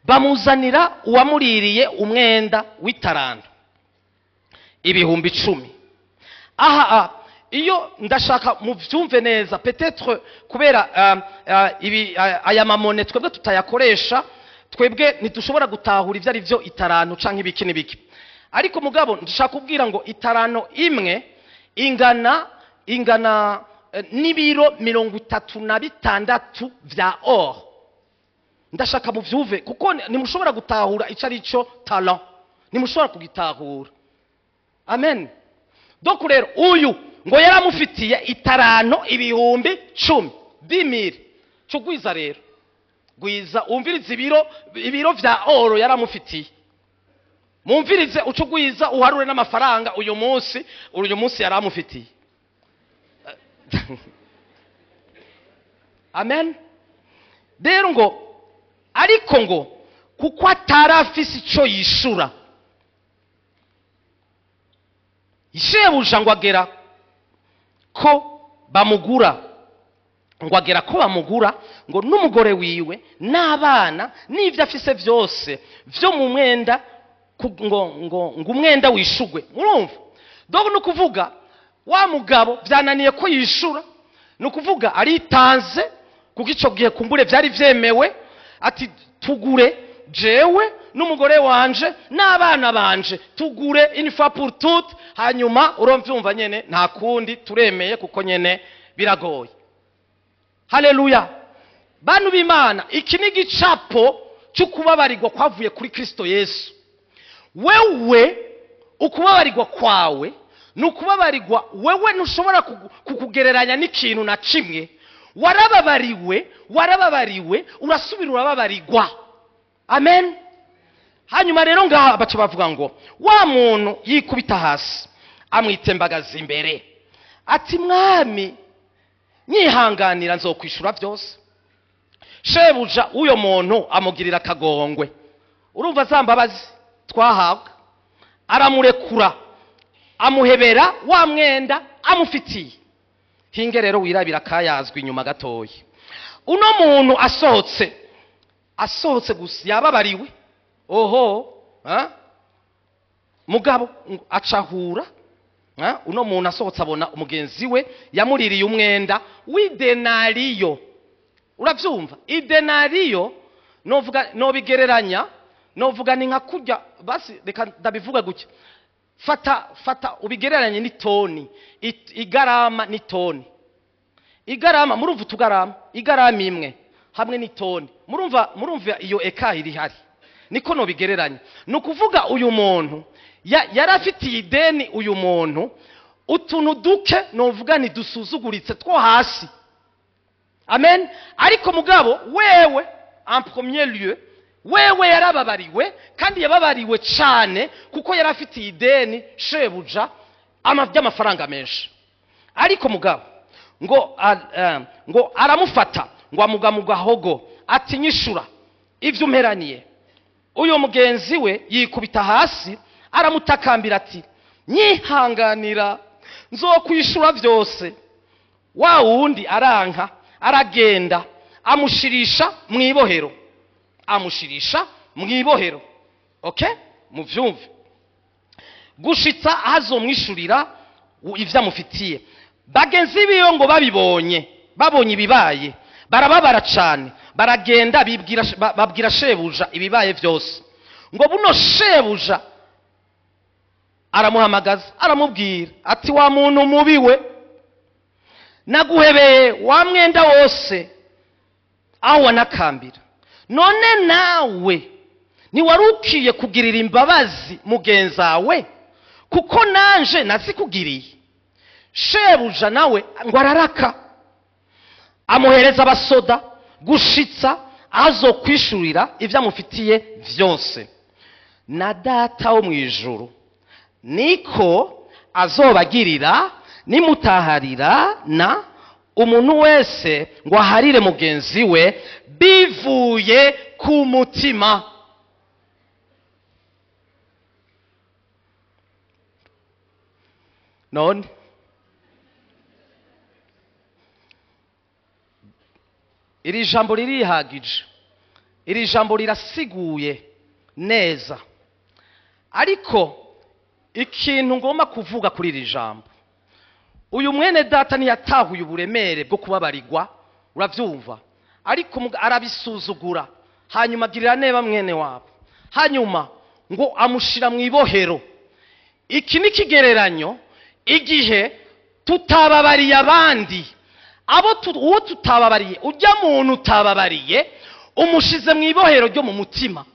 bamuzanira uwamuririye umwenda w'itarando 10,000. Aha iyo ndashaka muvyumve neza, peut-être kubera aya mamone twebwe tutayakoresha, twebwe ntidushobora gutahura ivyo ari byo itarano canke ibiki n'ibiki. Ariko mugabo ndashaka kubwira ngo itarano imwe ingana n'ibiro 36 vya or. Ndashaka muvyuve kuko nimushobora gutahura ico ari cyo talent, nimushobora kugitahura. Amen. Donc rero ngo yaramufitiye itaranto ibihumbi 10 10,000. Cugwiza rero gwiza umvirize ibiro vya oro yaramufitiye. Mumvirize ucugwiza uharure n'amafaranga uyu munsi yaramufitiye. Amen. Rero ngo ariko ngo kuko atarafise ico yishura, shebuja ngo agera ko bamugura, ngo n'umugore wiwe n'abana n'ivyo afise vyose vyo mu mwenda ngo umwenda wishugwe. Murumva dogo no kuvuga wa mugabo byananiye ko yishura, no kuvuga aritanze kuko ico gihe kumbure vyari vyemewe, ati tugure jewe n'umugore wanje n'abana banje, tugure une fois pour toutes, hanyuma urumva nyene nta kundi turemeye kuko nyene biragoye. Haleluya. Bantu b'Imana, iki ni gicapo cyo kubabarirwa kwavuye kuri Kristo Yesu. Wewe ukubabarirwa kwawe nukubabarirwa wewe ntushobora kukugereranya n'ikintu na kimwe. Warababariwe urasubira urababarirwa. Amen. Hanyuma rero ngaha baca bavuga ngo wa muntu yikubita hasi amwitembagaza imbere ati mwami nyihanganira nzokwishura byose. Shebuja uyo muntu amugirira akagongwe. Urumva zambabazi twahabwa, aramurekura amuhebera wa mwenda amufitiye. Hinge rero wirabira kayazwi inyuma gatoyi. Uno muntu asohotse gusa yababariwe. Oho, mugabo acahura. Uno muntu asohotse abona umugenzi we yamuririye umwenda w'idenariyo. Uravyumva? Idenariyo nobigereranya, novuga ni nka kurya, basi reka ndabivuga gutya. Fata ubigereranye n'itoni, igarama n'itoni. Igarama murumva tugarama, igarama imwe hamwe n'itoni. Murumva iyo eka iri hari. Niko nobigereranya. Nukuvuga uyu muntu yarafitiye ideni uyu muntu, utuntu duke novuga ni dusuzuguritse two hasi. Amen. Ariko mugabo wewe en premier lieu wewe yarababariwe, kandi yababariwe cyane kuko yarafitiye ideni shebuja by'amafaranga menshi. Ariko mugabo ngo aramufata ngo amugamugahogo ati nyishura ivyo umperaniye. Uyo mugenzi we yikubita hasi aramutakambira ati nyihanganira nzokwishura byose. Wa wundi aranka, aragenda amushirisha mwibohero. Okay? Muvyumve. Gushitsa hazomwishurira ivyo amufitiye. Bagenzi biyo ngo babonye ibibaye barababara cyane, baragenda babwira shebuja ibibaye byose. Ngo buno shebuja aramuhamagaza aramubwira ati wa muntu mubiwe, naguhebeye wa mwenda wose aho wanakambira, none nawe niwarukiye kugirira imbabazi mugenzawe kuko nanje nazikugiriye. Shebuja nawe ngo araraka amuhereza abasoda gushitsa azokwishurira ivyo amufitiye vyose. Na data wo mwijuru niko azobagirira nimutaharira na umuntu wese ngo aharire mugenzi we bivuye ku mutima. None iri jambo ririhagije, iri jambo rirasiguye neza. Ariko ikintu ngomba kuvuga kuri iri jambo, uyu mwene data ntiyatahuye uburemere bwo kubabarirwa. Uravyumva? Ariko arabisuzugura, hanyuma agirira neba mwene wabo, hanyuma ngo amushira mu ibohero. Iki ni kigereranyo igihe tutababariye abandi, uwo tutababariye, ujya muntu utababariye umushize mu ibohero ryo mu mutima,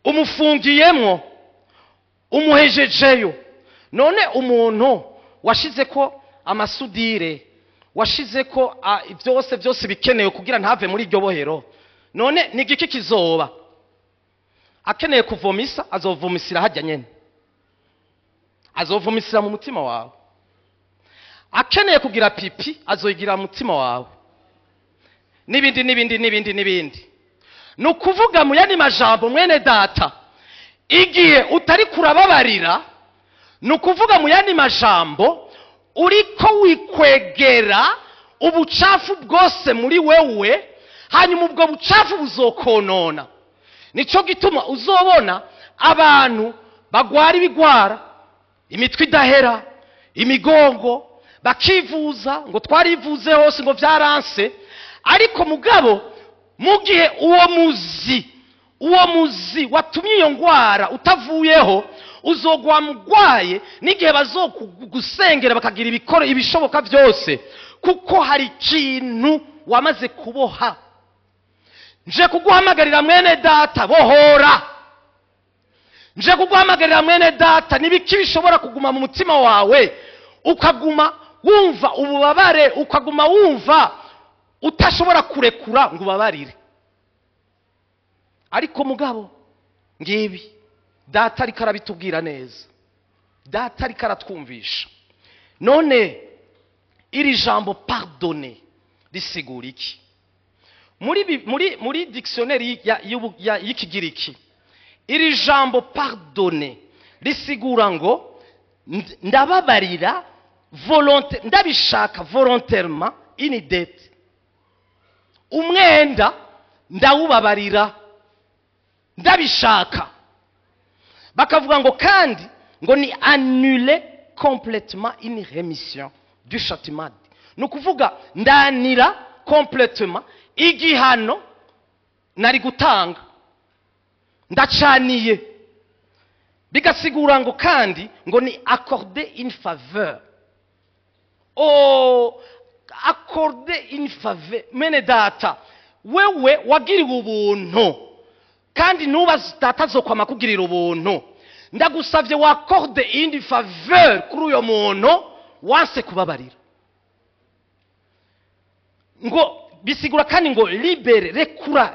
umufungiyemwo, umuhejejeyo. None umuntu washize ko amasudire, washize ko byose bikenewe kugira ntave muri iryo bohero, none ni igiki kizoba? Akeneye kuvomisa azovumisira hajya nyene, azovumisira mu mutima wawe. Akeneye kugira pipi azoyigira mu mutima wawe, n'ibindi. Ni ukuvuga mu yandi majambo mwene data, igihe utari kurababarira, ni ukuvuga mu yandi majambo uriko wikwegera ubucafu bwose muri wewe, hanyuma ubwo bucafu buzokonona. Nico gituma uzobona abantu bagwara ibigwara, imitwe idahera, imigongo, bakivuza ngo twarivuze hose ngo byaranse, ariko mugabo mu gihe uwo muzi watumye iyo ngwara utavuyeho, uzogwa mugwaye n'igihe bazokugusengera bakagira ibishoboka byose, kuko hari ikintu wamaze kuboha. Nje kuguhamagarira mwene data, bohora. Nje kuguhamagarira mwene data, nibiki bishobora kuguma mu mutima wawe ukaguma wumva ububabare, ukaguma wumva utashobora kurekura ngo ubabarire. Ariko mugabo ngibi data ariko arabitubwira neza, data ariko aratwumvisha. None iri jambo pardonner risigura iki? Muri dictionnaire y'ikigiriki, iri jambo pardonner risigura ngo ndababarira ndabishaka volontairement, une dette, umwenda ndawubabarira ndabishaka. Bakavuga ngo kandi ngo ni annuler complètement une rémission du châtiment. Nukuvuga ndanira complètement igihano nari gutanga, ndacaniye. Bigasigura ngo kandi ngo ni accorder une faveur. Accorder une faveur. Mene data, wewe wagiriwe ubuntu kandi nuba zitazokwama kugirira ubuntu, ndagusavye wakorde une faveur kuri uyo muntu wanse kubabarira. Ngo bisigura kandi ngo libere, rekura,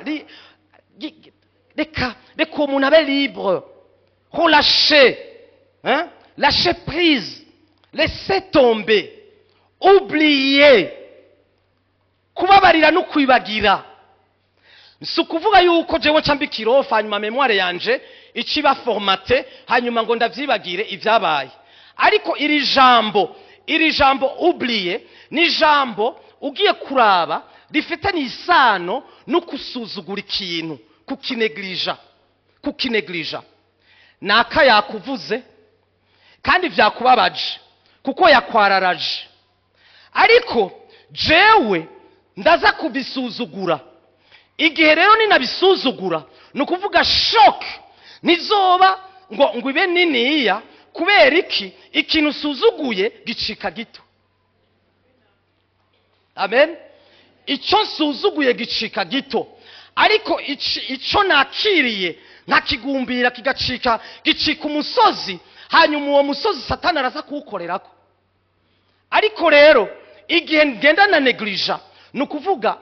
reka umuntu abe libre, relâcher, hein? Lâcher prise, laisser tomber, oublier. Kubabarira no kwibagira. Nsukuvuga yuko jewe ncambikiro hanyuma memoire yanje ikiba formate, hanyuma ngo ndavyibagire ivyabaye. Ariko iri jambo oublier ni jambo ugiye kuraba rifitanye isano no kusuzugura ikintu, kukineglija. Naka yakuvuze kandi vyakubabaje kuko yakwararaje, ariko jewe ndaza kubisuzugura. Igihe rero ninabisuzugura, nukuvuga shock nizoba ngo ibe niniya. Kubera iki? Ikintu usuzuguye gicika gito. Amen. Ico nsuzuguye gicika gito, ariko ico nakiriye nkakigumbira gicika umusozi, hanyuma uwo musozi Satani araza kuwukorerako. Ariko rero igihe ngenda na neglija, nukuvuga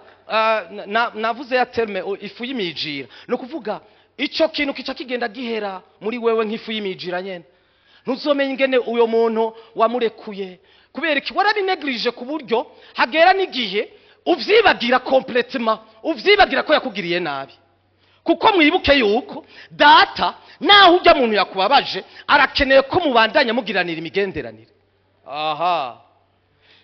navuze ya terme ifu y'imijira, nukuvuga ico kintu kica kigenda gihera muri wewe nk'ifu y'imijira nyene. Ntuzomenye ingene uyo muntu wamurekuye, kubera iki warabineglije ku buryo hagera n'igihe uvyibagira complètement, uvyibagira ko yakugiriye nabi. Kuko mwibuke yuko data naho ujya muntu yakubabaje arakeneye ko mubandanya mugiranira imigenderanire. Aha,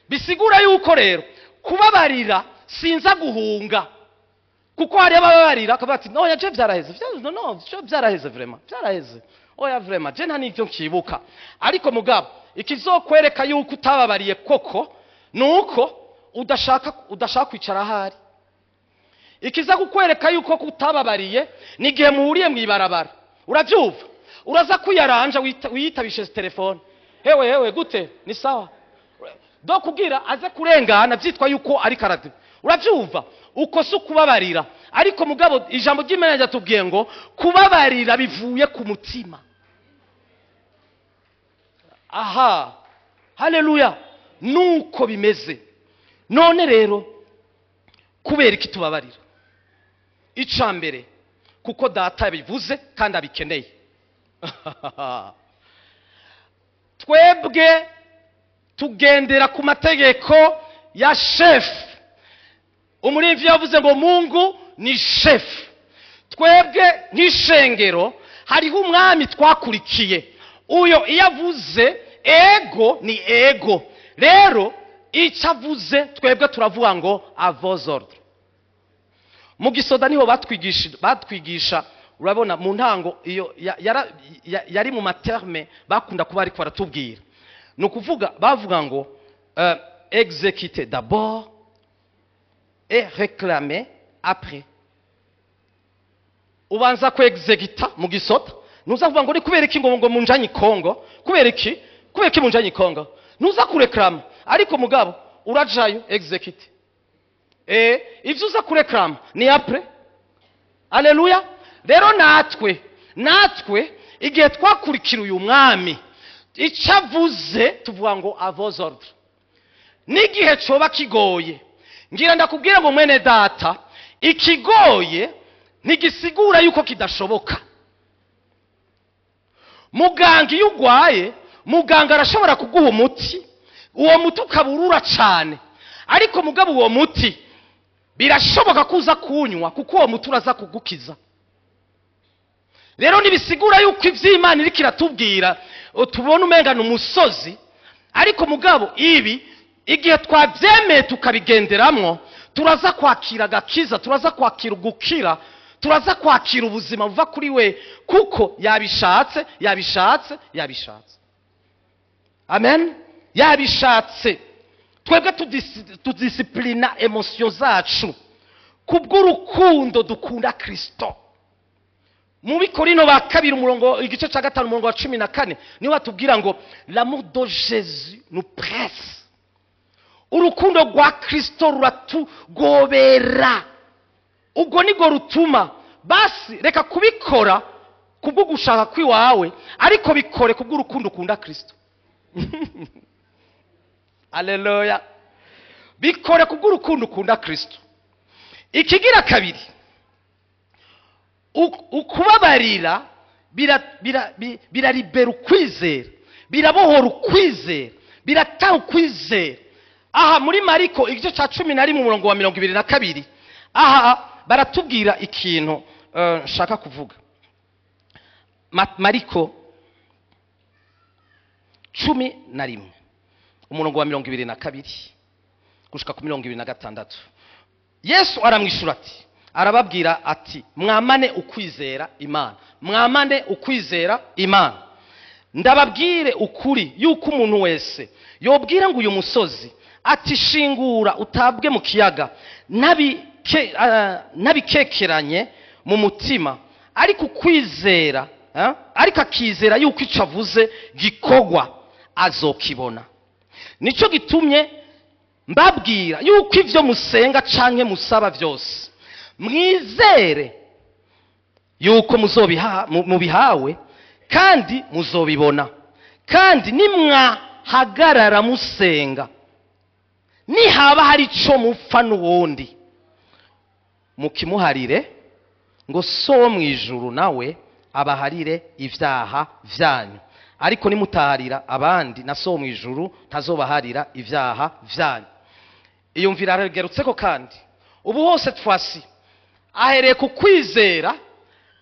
bisigura yuko rero kubabarira sinza guhunga, kuko hari ababarira akabati no yaje byaraheze, no byaraheze vraiment, byaraheze, oya vraiment je nta n'ivyo nkibuka. Ariko mugabo ikizokwereka yuko utababariye koko nuko udashaka kwicara ahari. Ikiza kukwereka yuko kutababariye nigihe muhuriye mwibarabara, uravyumva, uraza kuyaranja wiyitabishe telefone, hewe gute, ni sawa, do kugira aze kurengana byitwa yuko ari karade. Uravyumva, uko si kubabarira. Ariko mugabo ijambo ry'Imana ryatubwiye ngo kubabarira bivuye ku mutima. Aha, haleluya. nuko bimeze. None rero kubera iki tubabarira? Icya mbere kuko data yabivuze kandi abikeneye. Twebwe tugendera ku mategeko ya shefu. Umurimvyi yavuze ngo Mungu ni shefu. Twebwe nk'ishengero hariho umwami twakurikiye. Uyo iyo avuze ego ni ego. Rero icyo avuze twebwe turavuga ngo a vos ordres. Mu gisoda niho batwigisha urabona mu ntango iyo yari mu materme bakunda kuba ariko baratubwira. Nukuvuga bavuga ngo exécuter d'abord et réclamer après. Ubanza ko executa mu gisoda nuza kuvuga ngo ni kubera iki ngo munjanye Kongo, kubera iki munjanye Kongo, nuza kureklama ariko mugabo urajayo execute. Ivyo uza kureklama ni après. Haleluya. Rero natwe igihe twakurikira uyu mwami icavuze tuvuga ngo a vos ordres. N'igihe coba kigoye ngira ndakubwira ngo mwene data ikigoye ntigisigura yuko kidashoboka. Muganga iyo ugwaye muganga arashobora kuguha umuti, uwo muti ukaburura cyane, ariko mugabo uwo muti birashoboka kuza kunywa kuko uwo muti uraza kugukiza. Rero nibisigura yuko ivy'Imana iri kiratubwira tubona umengana umusozi, ariko mugabo ibi igihe twabyemeye tukabigenderamwo turaza kwakira agakiza, turaza kwakira ugukira, turaza kwakira ubuzima buva kuri we kuko yabishatse. Amen. Yabishatse. Twebwe tudisiplina emotion zacu kubw'urukundo dukunda Kristo. Mu Bikorino ba kabiri umurongo igice cya 5 umurongo wa 14 ni watubwira ngo l'amour de Jésus nous presse. Urukundo rwa Kristo ruratugobera. Ubwo nigo rutuma basi reka kubikora kubwo gushaka kwiwawe, ariko bikore kubw'urukundo ukunda Kristo. Haleluya. Bikore kubw'urukundo ukunda Kristo. Ikigira kabiri, ukubabarira biraribera ukwizera, birabohora ukwizera, birataha ukwizera. Aha muri Mariko igice cya 11 umurongo wa 22 aha baratubwira ikintu nshaka kuvuga. Mariko 11 umurongo wa 22 gushika ku 26. Yesu aramwishura ati, arababwira ati mwamane ukwizera Imana, mwamane ukwizera Imana. Ndababwire ukuri yuko umuntu wese yobwira ngo uyu musozi ati shingura utabwe mu kiyaga nabikekeranye mu mutima, ariko kwizera ariko akizera yuko icyo avuze gikogwa azokibona. Nico gitumye mbabwira yuko ivyo musenga canke musaba byose mwizere yuko mubihawe kandi muzobibona. Kandi nimwahagarara musenga, nihaba hari ico mupfa n'uwundi, mukimuharire ngo so mwijuru nawe abaharire ivyaha vyanyu. Ariko nimutaharira abandi na so mwijuru ntazobaharira ivyaha vyanyu. Iyo mvira aragerutseko kandi ubu hose twasi ahereye ku kwizera,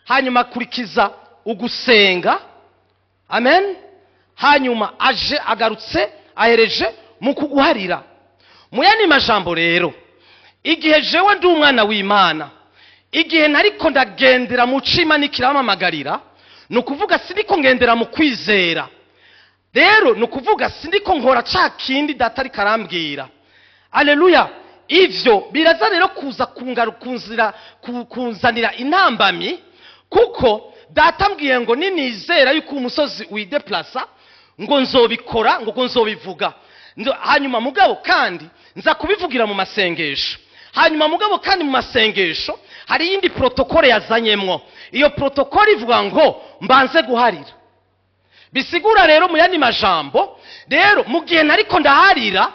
hanyuma akurikiza ugusenga. Amen. Hanyuma aje agarutse ahereje mu kuguharira. Muyani majambo rero, igihe jewe ndi umwana w'Imana, igihe nariko ndagendera mu cima nikiramamagarira, nukuvuga sindiko ngendera mu kwizera. Rero nukuvuga sindiko nkora ca kindi data ari karambwira. Haleluya. Ivyo biraza rero kuza kunzanira intambamyi, kuko data mbwiye ngo ninizera yuko umusozi wideplasa ngo nzobikora, ngo nzobivuga. Hanyuma mugabo kandi nza kubivugira mu masengesho. Hanyuma mugabo kandi mu masengesho hari yindi protokole yazanyemwo. Iyo protokole ivuga ngo mbanze guharira. bisigura rero mu yandi majambo rero mu gihe nariko ndaharira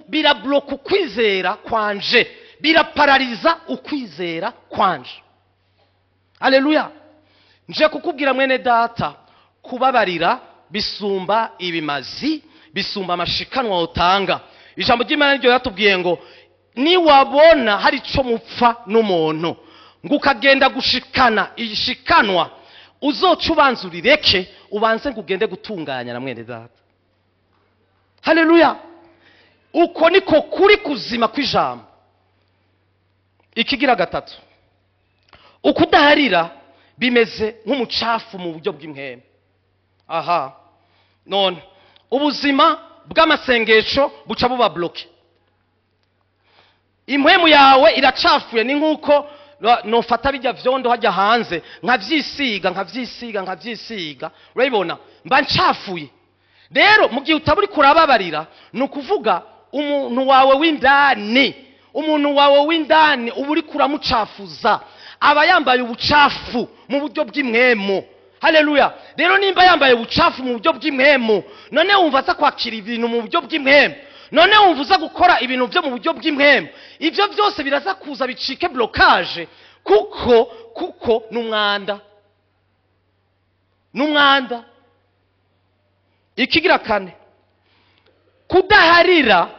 birabloka ukwizera kwanje, biraparariza ukwizera kwanje. Haleluya. Nje kukubwira mwene data, kubabarira bisumba ibimazi, bisumba amashikanwa utanga. Ijambo ry'Imana ryo yatubwiye ngo niwabona hari ico mupfa n'umuntu ngo ukagenda gushikana ishikanwa, uzoca ubanza urireke, ubanze ngo ugende gutunganya na mwene data. Haleluya. Uko niko kuri kuzima kw'ijambo. Ikigira gatatu, ukudaharira bimeze nk'umucafu mu buryo bw'impwemu. Aha, none ubuzima bw'amasengesho buca buba bloke. Impwemu yawe iracafuye, ni nk'uko nofata bijya vyondo hajya hanze nkavyisiga, urabibona mba ncafuye. Rero mu gihe utaburi kurababarira, ni ukuvuga umuntu wawe w'indani uba uri kuramucafuza, aba yambaye ubucafu mu buryo bw'impwemu. Haleluya. Rero nimba yambaye ubucafu mu buryo bw'impwemu, none wumva aza kwakira ibintu mu buryo bw'impwemu, none wumva uza gukora ibintu byo mu buryo bw'impwemu, ibyo byose biraza kuza bicike blocage, kuko n'umwanda. Ikigira kane, kudaharira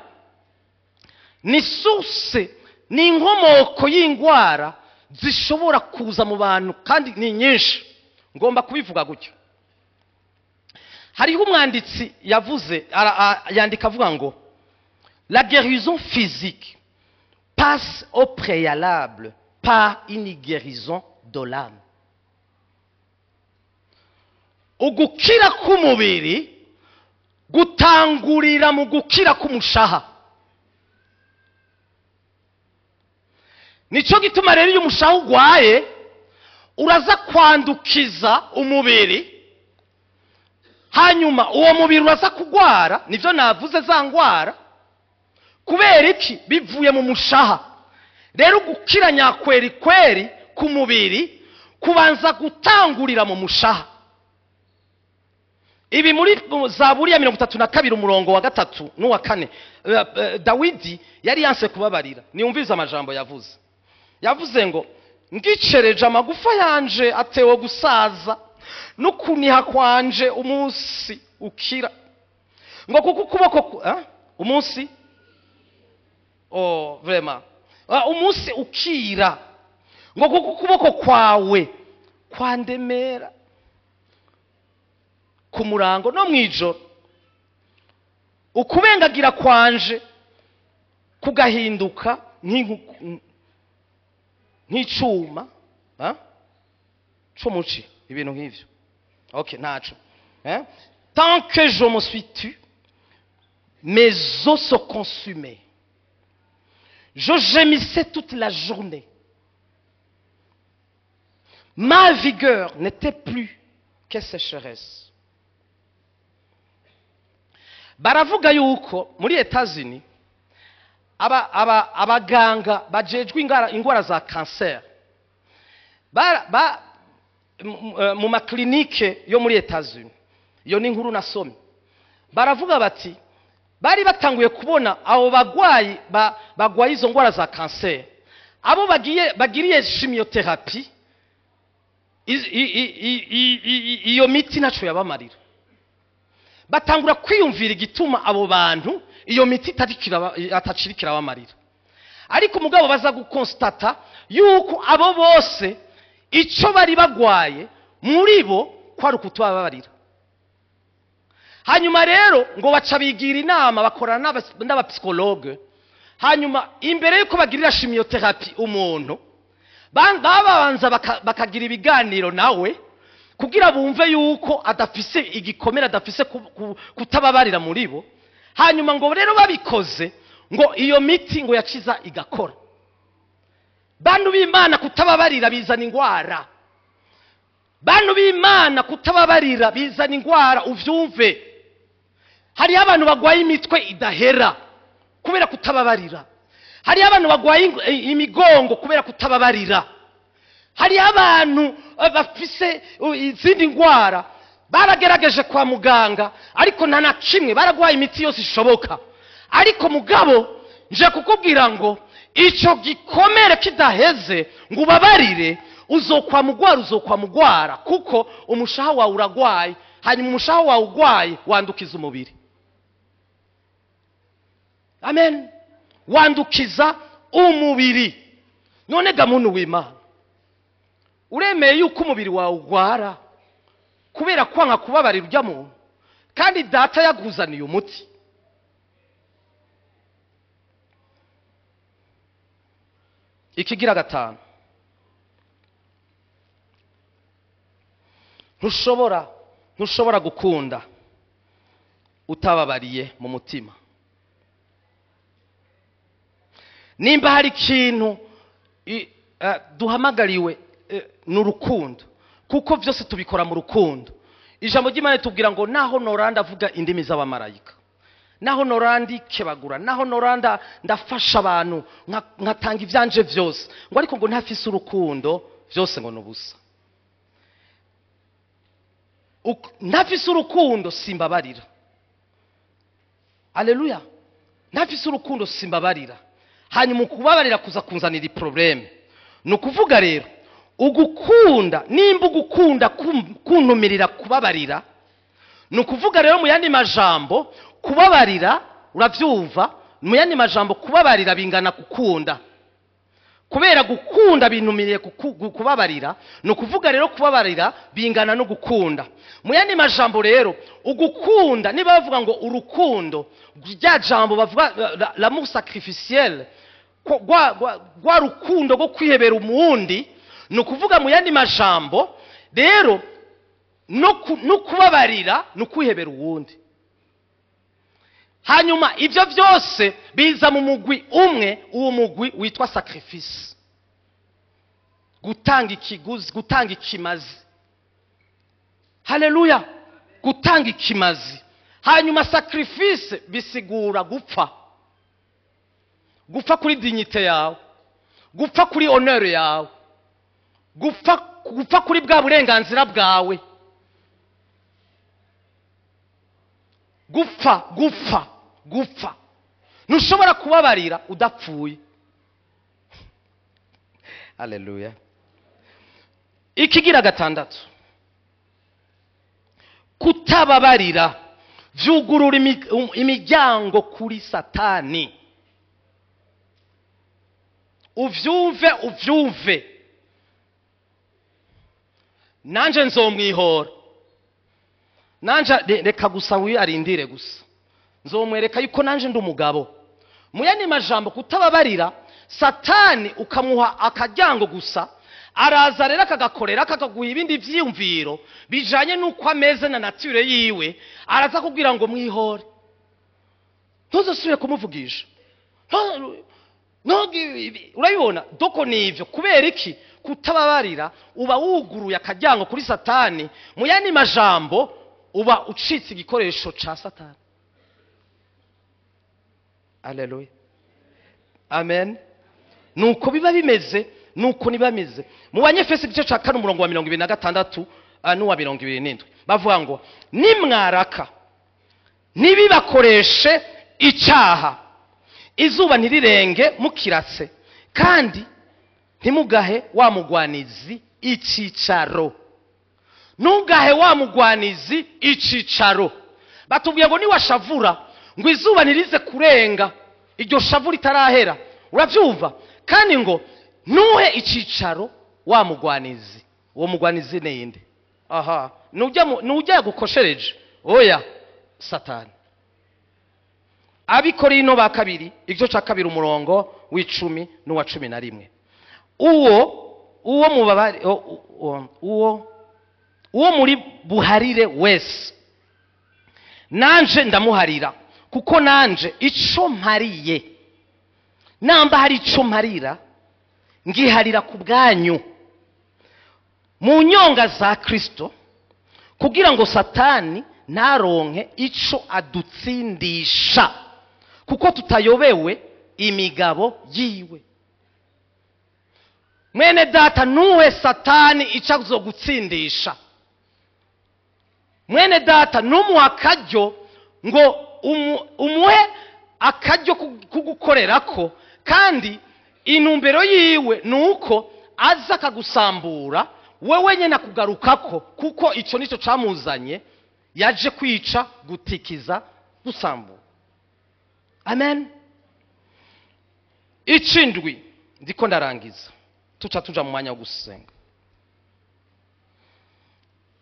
ni source, ni inkomoko y'ingwara zishobora kuza mu bantu, kandi ni nyinshi. Ngomba kubivuga gutyo. Hariho umwanditsi yavuze, yandika avuga ngo la guérison physique passe au préalable par une guérison de l'âme. Ugukira k'umubiri gutangurira mu gukira k'umushaha. Nico gituma rero iyo umushaha ugwaye uraza kwandukiza umubiri, hanyuma uwo mubiri uraza kugwara. Nivyo navuze za ngwara. Kubera iki? Bivuye mu mushaha. Rero gukira nyakweri kweri ku mubiri kubanza gutangurira mu mushaha. Ibi muri Zaburi ya 32 umurongo wa 3 n'uwa 4, Dawidi yari yanse kubabarira. Niyumviza amajambo yavuze. Yavuze ngo ngicereje amagufa yanje atewe gusaza, n'ukuniha kwanje umunsi ukira. Ngo kuko ukuboko umunsi vraiment umunsi ukira, ngo kuko ukuboko kwawe kwandemera ku murango no mwijoro, ukubengagira kwanje kugahinduka nk'icuma cyo muci ibintu nk'ivyo. Okay, nacho. Tant que je me suis tu, mes os se consumaient. Je gémissais toute la journée. Ma vigueur n'était plus que sécheresse. Baravuga yuko muri Etats-Unis abaganga bajejwe ingwara za cancer mu maklinike yo muri Etats-Unis, iyo ni inkuru nasomye, baravuga bati bari batanguye kubona abo bagwayi bagwaye izo ngwara za cancer, abo bagiriye chimiothérapie, iyo miti naco yabamarira. Batangura kwiyumvira igituma abo bantu iyo miti atacirikira bamarira. Ariko mugabo baza gukonstata yuko abo bose ico bari bagwaye muri bo kwari ukutubabarira. Hanyuma rero ngo baca bigira inama, bakorana n'abapsikologe. Hanyuma imbere yuko bagirira chimiothérapie umuntu, babanza bakagira ibiganiro nawe kugira bumve yuko adafise igikomere, adafise kutababarira muri bo. Hanyuma ngo rero babikoze, ngo iyo miti ngo yaciza igakora. Bantu b'Imana kutababarira bizana ingwara. Bantu b'Imana kutababarira bizana ingwara, uvyumve. Hari abantu bagwaye imitwe idahera kubera kutababarira. Hari abantu bagwaye imigongo kubera kutababarira. Hari abantu bafise izindi ngwara baragerageje kwa muganga ariko nta na kimwe, baragwaye imiti yose ishoboka, ariko mugabo nje kukubwira ngo icyo gikomere kidaheze ngo ubabarire, uzokwamugwara kuko umushaha wawe uragwaye, hanyuma umushaha wawe ugwaye wandukiza umubiri. Amen. Wandukiza umubiri. None ga muntu w'Imana, uremeye yuko umubiri wawe ugwara kubera kwanga kubabarira urya muntu, kandi data yaguzaniye umuti? Ikigira gatanu, ntushobora gukunda utababariye mu mutima. Nimba hari ikintu duhamagariwe n'urukundo, kuko byose tubikora mu rukundo. Ijambo ry'Imana ritubwira ngo naho noranda avuga indimi z'abamarayika, naho norandi kebagura, naho noranda ndafasha abantu nkatanga ibyanje byose, ngo ariko ngo ntafise urukundo byose ngo nubusa. Ntafise urukundo simbabarira. Haleluya. Ntafise urukundo simbabarira. Hanyuma kubabarira kuza kunzanira iprobleme. Nukuvuga rero ugukunda, nimba ugukunda kuntumirira kubabarira, nukuvuga rero mu yandi majambo kubabarira, uravyumva, mu yandi majambo kubabarira bingana gukunda. Kubera gukunda bintumiriye kubabarira, nukuvuga rero kubabarira bingana no gukunda. Mu yandi majambo rero ugukunda, niba bavuga ngo urukundo, rya jambo bavuga l'amour sacrificiel, gwa rukundo rwo kwihebera umundi, nukuvuga mu yandi majambo rero no kubabarira no kwihebera uwundi. Hanyuma ibyo byose biza mu mugwi umwe, uwo mugwi witwa sacrifice, gutanga ikiguzi, gutanga ikimazi. Haleluya. Gutanga ikimazi. Hanyuma sacrifice bisigura gupfa, gupfa kuri dignité yawe, gupfa kuri honneur yawe, gupfa kuri bwa burenganzira bwawe, gupfa. Ntushobora kubabarira udapfuye. Haleluya. Ikigira gatandatu, kutababarira vyugurura imiryango kuri Satani. Uvyumve. Nanje nzomwihora. Nanje reka gusa arindire gusa. Nzomwereka yuko nanje ndi umugabo. Mu yandi majambo kutababarira, Satani ukamuha akajyango gusa, araza rero akagakorera, akakaguha ibindi vyiyumviro bijanye nuko ameze na nature yiwe, araza kugira ngo mwihore. Ntuzosubire kumuvugisha. Urabibona doko nivyo. Kubera iki? Kutababarira uba wuguruye akajyango kuri Satani. Mu yandi majambo uba ucitse igikoresho ca Satani. Haleluya. Amen. Nuko biba bimeze, nuko niba bimeze. Mu Banyefeso igice ca 4 umurongo wa 26 n'uwa 27 bavuga ngo nimwaraka nibibakoreshe icyaha, izuba ntirirenge mukiratse, kandi ntimugahe wa mugwanizi icicaro. Ntugahe wa mugwanizi icicaro. Batubwiye ngo niwashavura ngo izuba ntirize kurenga, iryo shavu ritarahera. Uravyumva? Kandi ngo nuhe icicaro wa mugwanizi. Uwo mugwanizi ninde? Aha, nujya gukoshereje. Oya, Satani. Abikorino ba kabiri igice ca 2 umurongo w'10 n'uwa 11. Uwo mubabari uwo muri buharire wese, nanje ndamuharira, kuko nanje ico mpariye, namba hari ico mparira ngiharira ku bwanyu mu nyonga za Kristo, kugira ngo Satani naronke ico adutsindisha, kuko tutayobewe imigabo yiwe. Mwene data, nuhe Satani ico azogutsindisha. mwene data n'umuha akaryo ngo umuhe akaryo kugukorerako, kandi intumbero yiwe nuko aza akagusambura wewe nyene akugarukako, kuko ico nico camuzanye, yaje kwica, gutikiza, gusambura. Amen. Icindwi ndiko ndarangiza, tuja mu mwanya wo gusenga.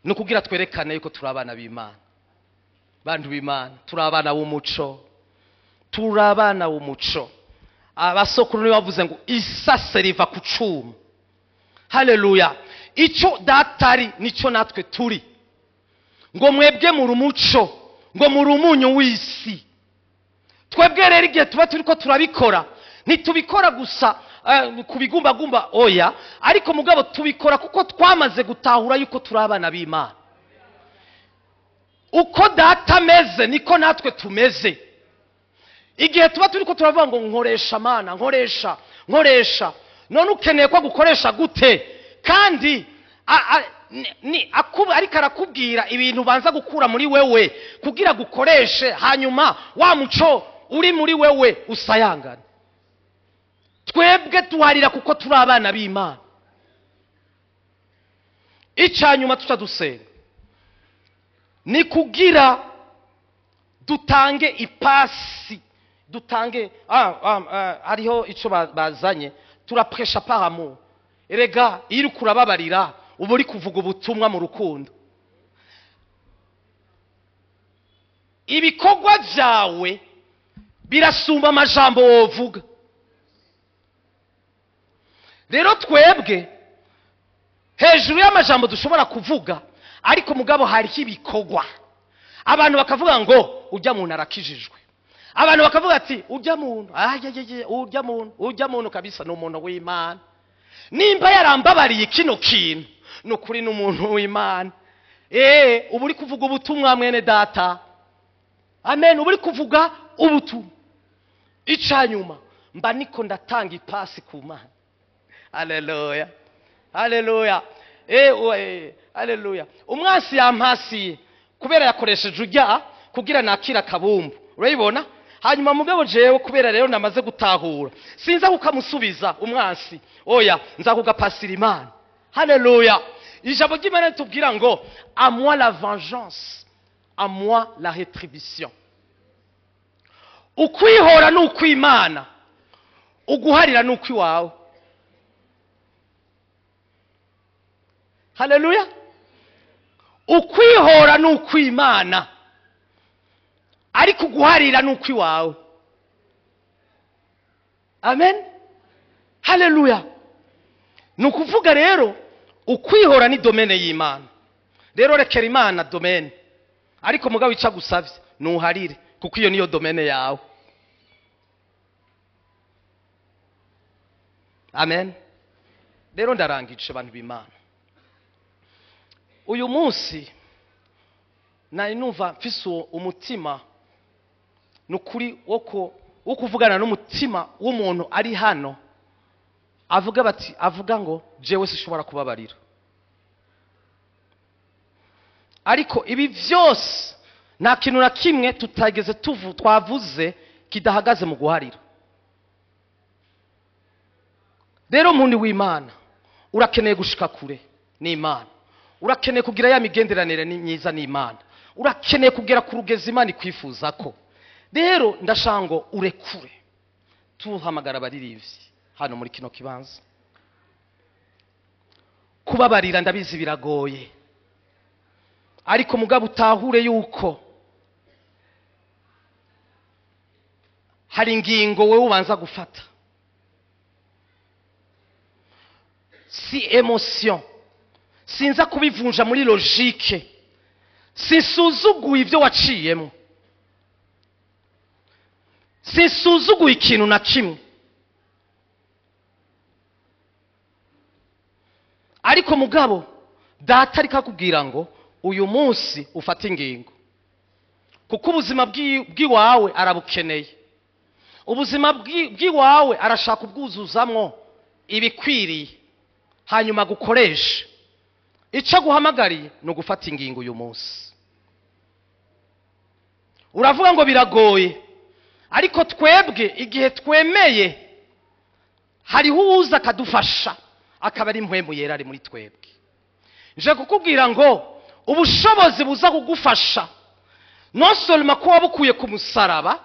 Nukugira twerekane yuko turi abana b'Imana, bantu b'Imana, turi abana b'umuco, turi abana b'umuco. Abasokuru nibo bavuze ngo isase riva ku cuma. Haleluya. Ico datari nico natwe turi, ngo mwebwe muri umuco, ngo muri umunyu w'isi. Twebwe rero igihe tuba turiko turabikora, ntitubikora gusa kubigumbagumba oya, ariko mugabo tubikora kuko twamaze gutahura yuko turi abana b'Imana. Uko data ameze niko natwe tumeze. Igihe tuba turiko turavuga ngo nkoresha Mana, nkoresha, none ukeneye ko gukoresha gute? Kandi ariko arakubwira ibintu banza gukura muri wewe kugira gukoreshe, hanyuma wa muco uri muri wewe usayangana. Twebwe tuharira kuko turi abana b'Imana. Icanyuma tuca dusenga ni kugira dutange ipasi, dutange hariho ico bazanye, turapresha par amour. Erega iyo kurababarira uba uri kuvuga ubutumwa mu rukundo. Ibikorwa vyawe birasumba amajambo wovuga. Rero twebwe hejuru y'amajambo dushobora kuvuga, ariko mugabo hariho ibikorwa. Abantu bakavuga ngo ujya muntu arakijijwe, abantu bakavuga ati ujya muntu ujya muntu kabisa n'umuntu w'Imana, nimba yarambabariye kino kintu nukuri n'umuntu w'Imana. Uba uri kuvuga ubutumwa mwene data. Amen. Uba uri kuvuga ubutumwa. Icanyuma mba niko ndatanga ipasi ku Mana. Haleluya, haleluya, haleluya. Umwasi yampasiye kubera yakoresheje ujya kugira nakira kabumbu, urayibona? Hanyuma mugabo jewe kubera rero namaze gutahura, sinza kukamusubiza umwasi, oya nza kugapasira Imana. Haleluya. Ijambo ry'Imana tubwira ngo à moi la vengeance, à moi la rétribution. Ukwihora n'ukwimana, uguharira n'ukwiwawe. Haleluya. Ukwihora n'ukwimana, ariko uguharira n'ukwiwawe. Amen. Haleluya. Nukuvuga rero ukwihora ni domene y'Imana. Rero rekera Imana domene, ariko mugabo ica gusavye nuharire, kuko iyo niyo domene yawe. Amen. Rero ndarangije abantu b'Imana. Uyu munsi nari numva mfise umutima nukuri wo kuvugana n'umutima w'umuntu ari hano, avuga ngo jewe sishobora kubabarira. Ariko ibi vyose nta kintu na kimwe tutageze twavuze kidahagaze mu guharira. Rero muntu w'Imana, urakeneye gushika kure n'Imana, urakeneye kugira ya migenderanire myiza n'Imana, urakeneye kugera ku rugezi Imana ikwifuza ko. Rero ndashango urekure, tuhamagara abaririmbyi hano muri kino kibanza. Kubabarira ndabizi biragoye, ariko mugabo utahure yuko hari ingingo wewe ubanza gufata. Si emotion, sinza kubivunja muri logique, sinsuzuguye ivyo waciyemo, sinsuzuguye ikintu na kimwe, ariko mugabo data ariko akubwira ngo uyu munsi ufata ingingo, kuko ubuzima bw'iwawe arabukeneye. Ubuzima bw'iwawe arashaka ubwuzuzamwo ibikwiriye, hanyuma gukoresha. Ico guhamagariye no gufata ingingo uyu munsi. uravuga ngo biragoye, ariko twebwe igihe twemeye hariho uza akadufasha, akaba ari mpwemu yera ari muri twebwe. nje kukubwira ngo ubushobozi buza kugufasha non seulement ko wabukuye ku musaraba,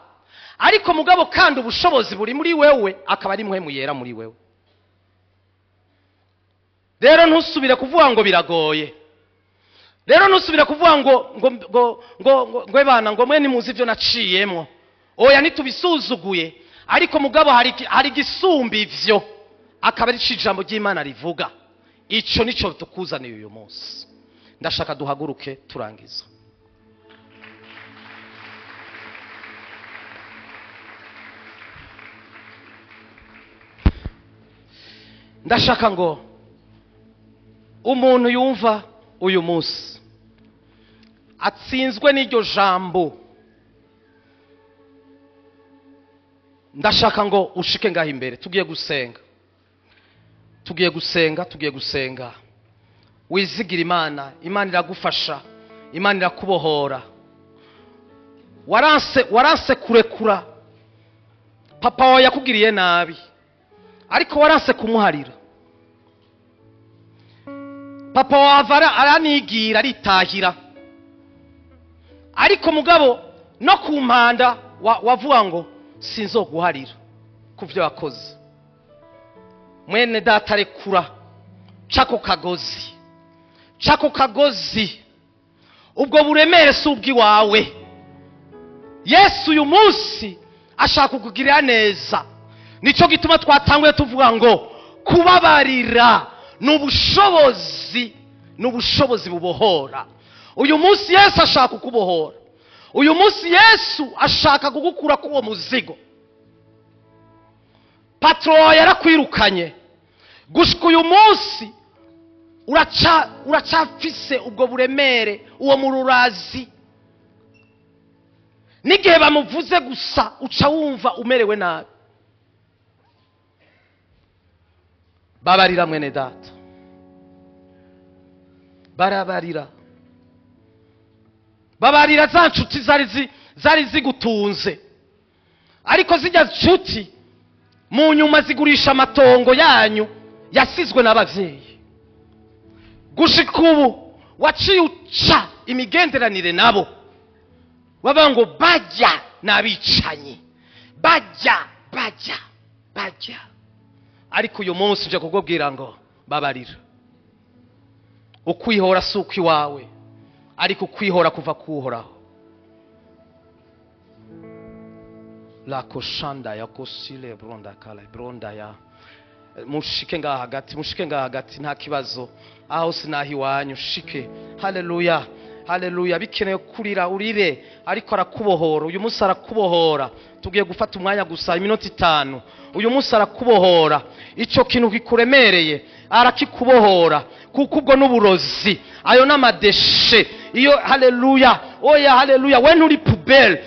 ariko mugabo kandi ubushobozi buri muri wewe, akaba ari mpwemu yera muri wewe. Rero ntusubire kuvuga ngo biragoye, rero ntusubire kuvuga ngo bana ngo mwe nimuzi ibyo naciyemo. Oya, nitubisuzuguye, ariko mugabo hari gisumba ivyo, akaba ari ijambo ry'Imana rivuga. Ico nico tukuzaniye uyu munsi. Ndashaka duhaguruke turangiza. Ndashaka ngo umuntu yumva uyu munsi atsinzwe n'iryo jambo, ndashaka ngo ushike ngaho imbere. Tugiye gusenga, wizigira Imana. Imana iragufasha, Imana irakubohora. waranse kurekura papa wawe yakugiriye nabi, ariko waranse kumuharira. Papa wawe aranigira, aritahira, ariko mugabo no ku mpanda wavuga ngo sinzoguharira ku byo wakoze. Mwene data rekura, cako kagozi, ubwo buremere si ubw'iwawe. Yesu uyu munsi ashaka kukugirira neza. Nico gituma twatanguye tuvuga ngo kubabarira n'ubushobozi bubohora. Uyu munsi Yesu ashaka kukubohora. Uyu munsi Yesu ashaka kugukura kuwo muzigo. Patro yarakwirukanye, gushika uyu munsi uracafise ubwo buremere, uwo mururazi. N'igihe bamuvuze gusa uca wumva umerewe nabi. Babarira mwene data, babarira za nshuti zari zigutunze, ariko zijya nshuti mu nyuma zigurisha amatongo yanyu yasizwe n'abavyeyi. Gushika ubu waciye uca imigenderanire nabo, baba ngo bajya n'abicanyi, bajya. Ariko uyu munsi nje kukubwira ngo babarira. Ukwihora si ukwiwawe, ariko ukwihora kuva kuhoraho. La koshanda ya kosile bronda kala bronda ya mushike ngaha hagati nta kibazo, aho sinahi wanyu shike. Haleluya, bikenewe kurira urire, ariko arakubohora. Uyu munsi arakubohora. Tugiye gufata umwanya gusa iminota 5. Uyu munsi arakubohora. Ico kintu gikuremereye arakikubohora, kuko ubwo n'uburozi, ayo n'amadeshe. Iyo haleluya, oya haleluya, we nturi pubel.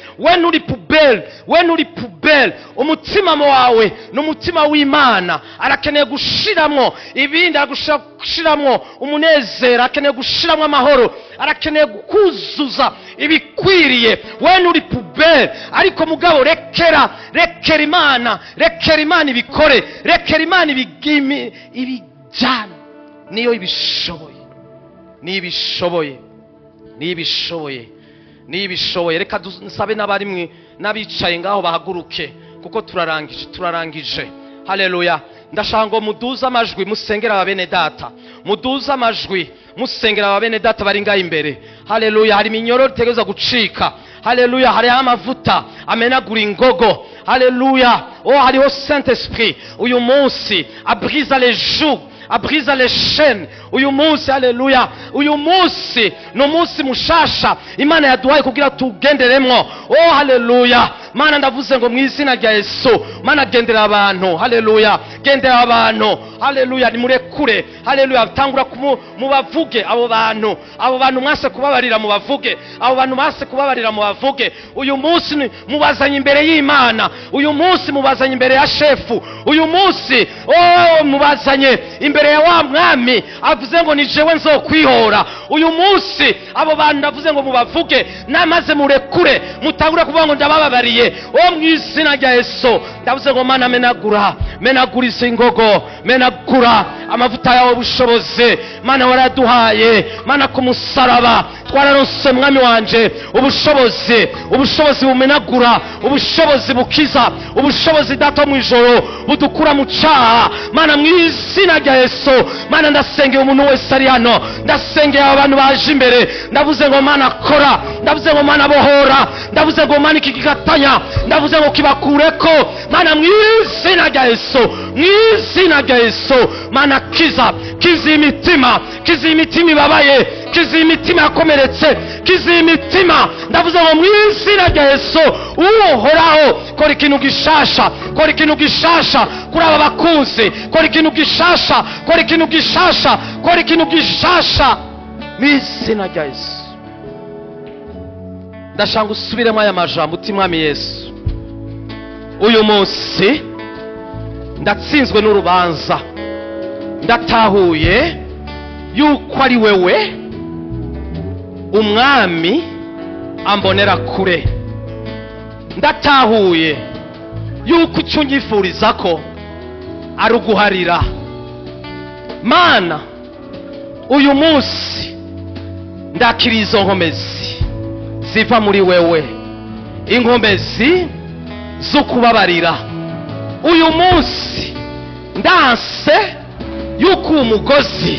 Umutima wawe n'umutima w'Imana arakeneye gushiramwo ibindi, aragushiramwo umunezero, arakeneye gushiramwo amahoro, arakeneye kuzuza ibikwiriye. We nturi pubel, ariko mugabo rekera Imana ibikore, rekera Imana ibijyana. Niyo ibishoboye. Reka nsabe n'abari n'abicaye ngaho bahaguruke, kuko turarangije. Haleluya. Ndashaka ngo muduze amajwi musengera abene data, musengera abene data bari ngaho imbere. Haleluya. Hari iminyoro itegereza gucika. Haleluya. Hari amavuta amenagura ingogo. Haleluya. Hariho Saint Esprit uyu munsi abriza les jougs, abriza les chaînes. Uyu munsi haleluya, uyu munsi no munsi mushasha Imana yaduhaye kugira tugenderemwo. Haleluya. mana ndavuze ngo mu izina rya Yesu mana gendera abantu haleluya gendera abantu haleluya nimurekure haleluya tangura mubavuge abo bantu mwase kubabarira mubavuge abo bantu mwase kubabarira mubavuge uyu munsi mubazanye imbere y'Imana uyu munsi mubazanye imbere ya shefu uyu munsi mubazanye imbere ya wa mwami avuze ngo ni jewe nzokwihora uyu munsi abo bantu ndavuze ngo mubavuge namaze murekure mutangura kuvuga ngo ndabababariye mu izina rya Yesu ndavuze ngo mana menagura isingogo menagura amavuta yawe ubushobozi mana waraduhaye mana ku musaraba twararonse mwami wanje ubushobozi bumenagura ubushobozi bukiza ubushobozi data mu ijoro budukura mu cyaha mana mu izina rya Yesu mana ndasengeye umuntu wese ari hano ndasengeye abantu baje imbere ndavuze ngo mana kora ndavuze ngo mana bohora ndavuze ngo mana ikigatanya ndavuze ngo kibakureko mana mu izina rya Yesu mu izina rya Yesu mana kiza imitima ibabaye kizi imitima yakomeretse kizi imitima ndavuze ngo mu izina rya Yesu uhoraho kora ikintu gishasha kuri aba bakunzi kora ikintu gishasha mu izina rya Yesu ndashaka usubiremo aya majambo uti mwami Yesu uyu munsi ndatsinzwe n'urubanza ndatahuye yuko ari wewe umwami ambonera kure ndatahuye yuko icyo nyifuriza ko ari uguharira mana uyu munsi ndakira izo nkomezi ziva muri wewe inkomezi zo kubabarira uyu munsi ndanse yuko umugozi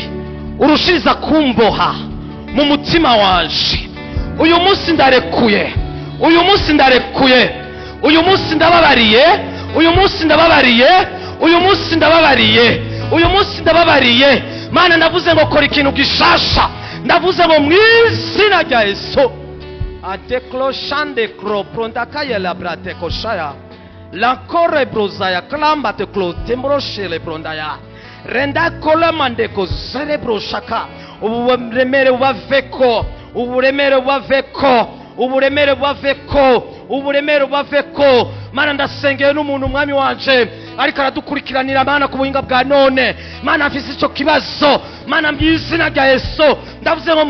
urushiriza kumboha mu mutima wanje uyu munsi ndababariye mana ndavuze ngo kora ikintu gishasha ndavuze ngo mu izina rya Yesu adekloshande kro prondakaya la brate koshaya lankore brozaya klamba te klo tembroshele brondaya renda kolamande ko cerebro shaka uburemere buvaveko mana ndasengeye n'umuntu umwami wanje ariko aradukurikiranira mana ku buhinga bwa none mana afise ico kibazo mana mu izina rya Yesu ndavuze ngo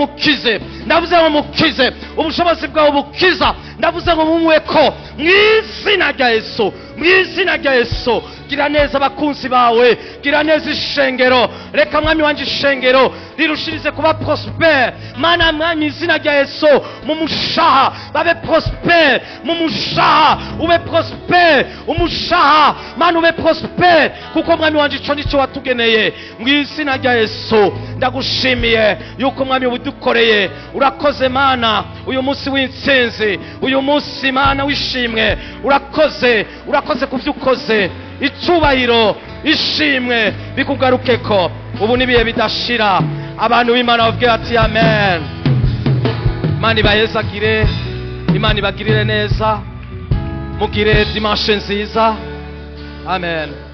mukize ubushobozi bwawe bukiza ndavuze ngo mumweko mu izina rya Yesu gira neza abakunzi bawe gira neza ishengero reka mwami wanje ishengero rirushirize kuba prosper mana mwami izina rya Yesu mu mushaha babe prosper mu mushaha ube prosper umushaha mana ube prosper kuko mwami wanje ico nico watugeneye mu izina rya Yesu ndagushimiye yuko mwami ubudukoreye urakoze mana uyu munsi w'intsinzi uyu munsi mana wishimwe urakoze kuvyukoze icubahiro ishimwe bikugarukeko ubu nibiye bidashira abantu b'Imana bavuga ati amen Imana ibayezagire Imana ibagirire neza mugire dimanche nziza amen.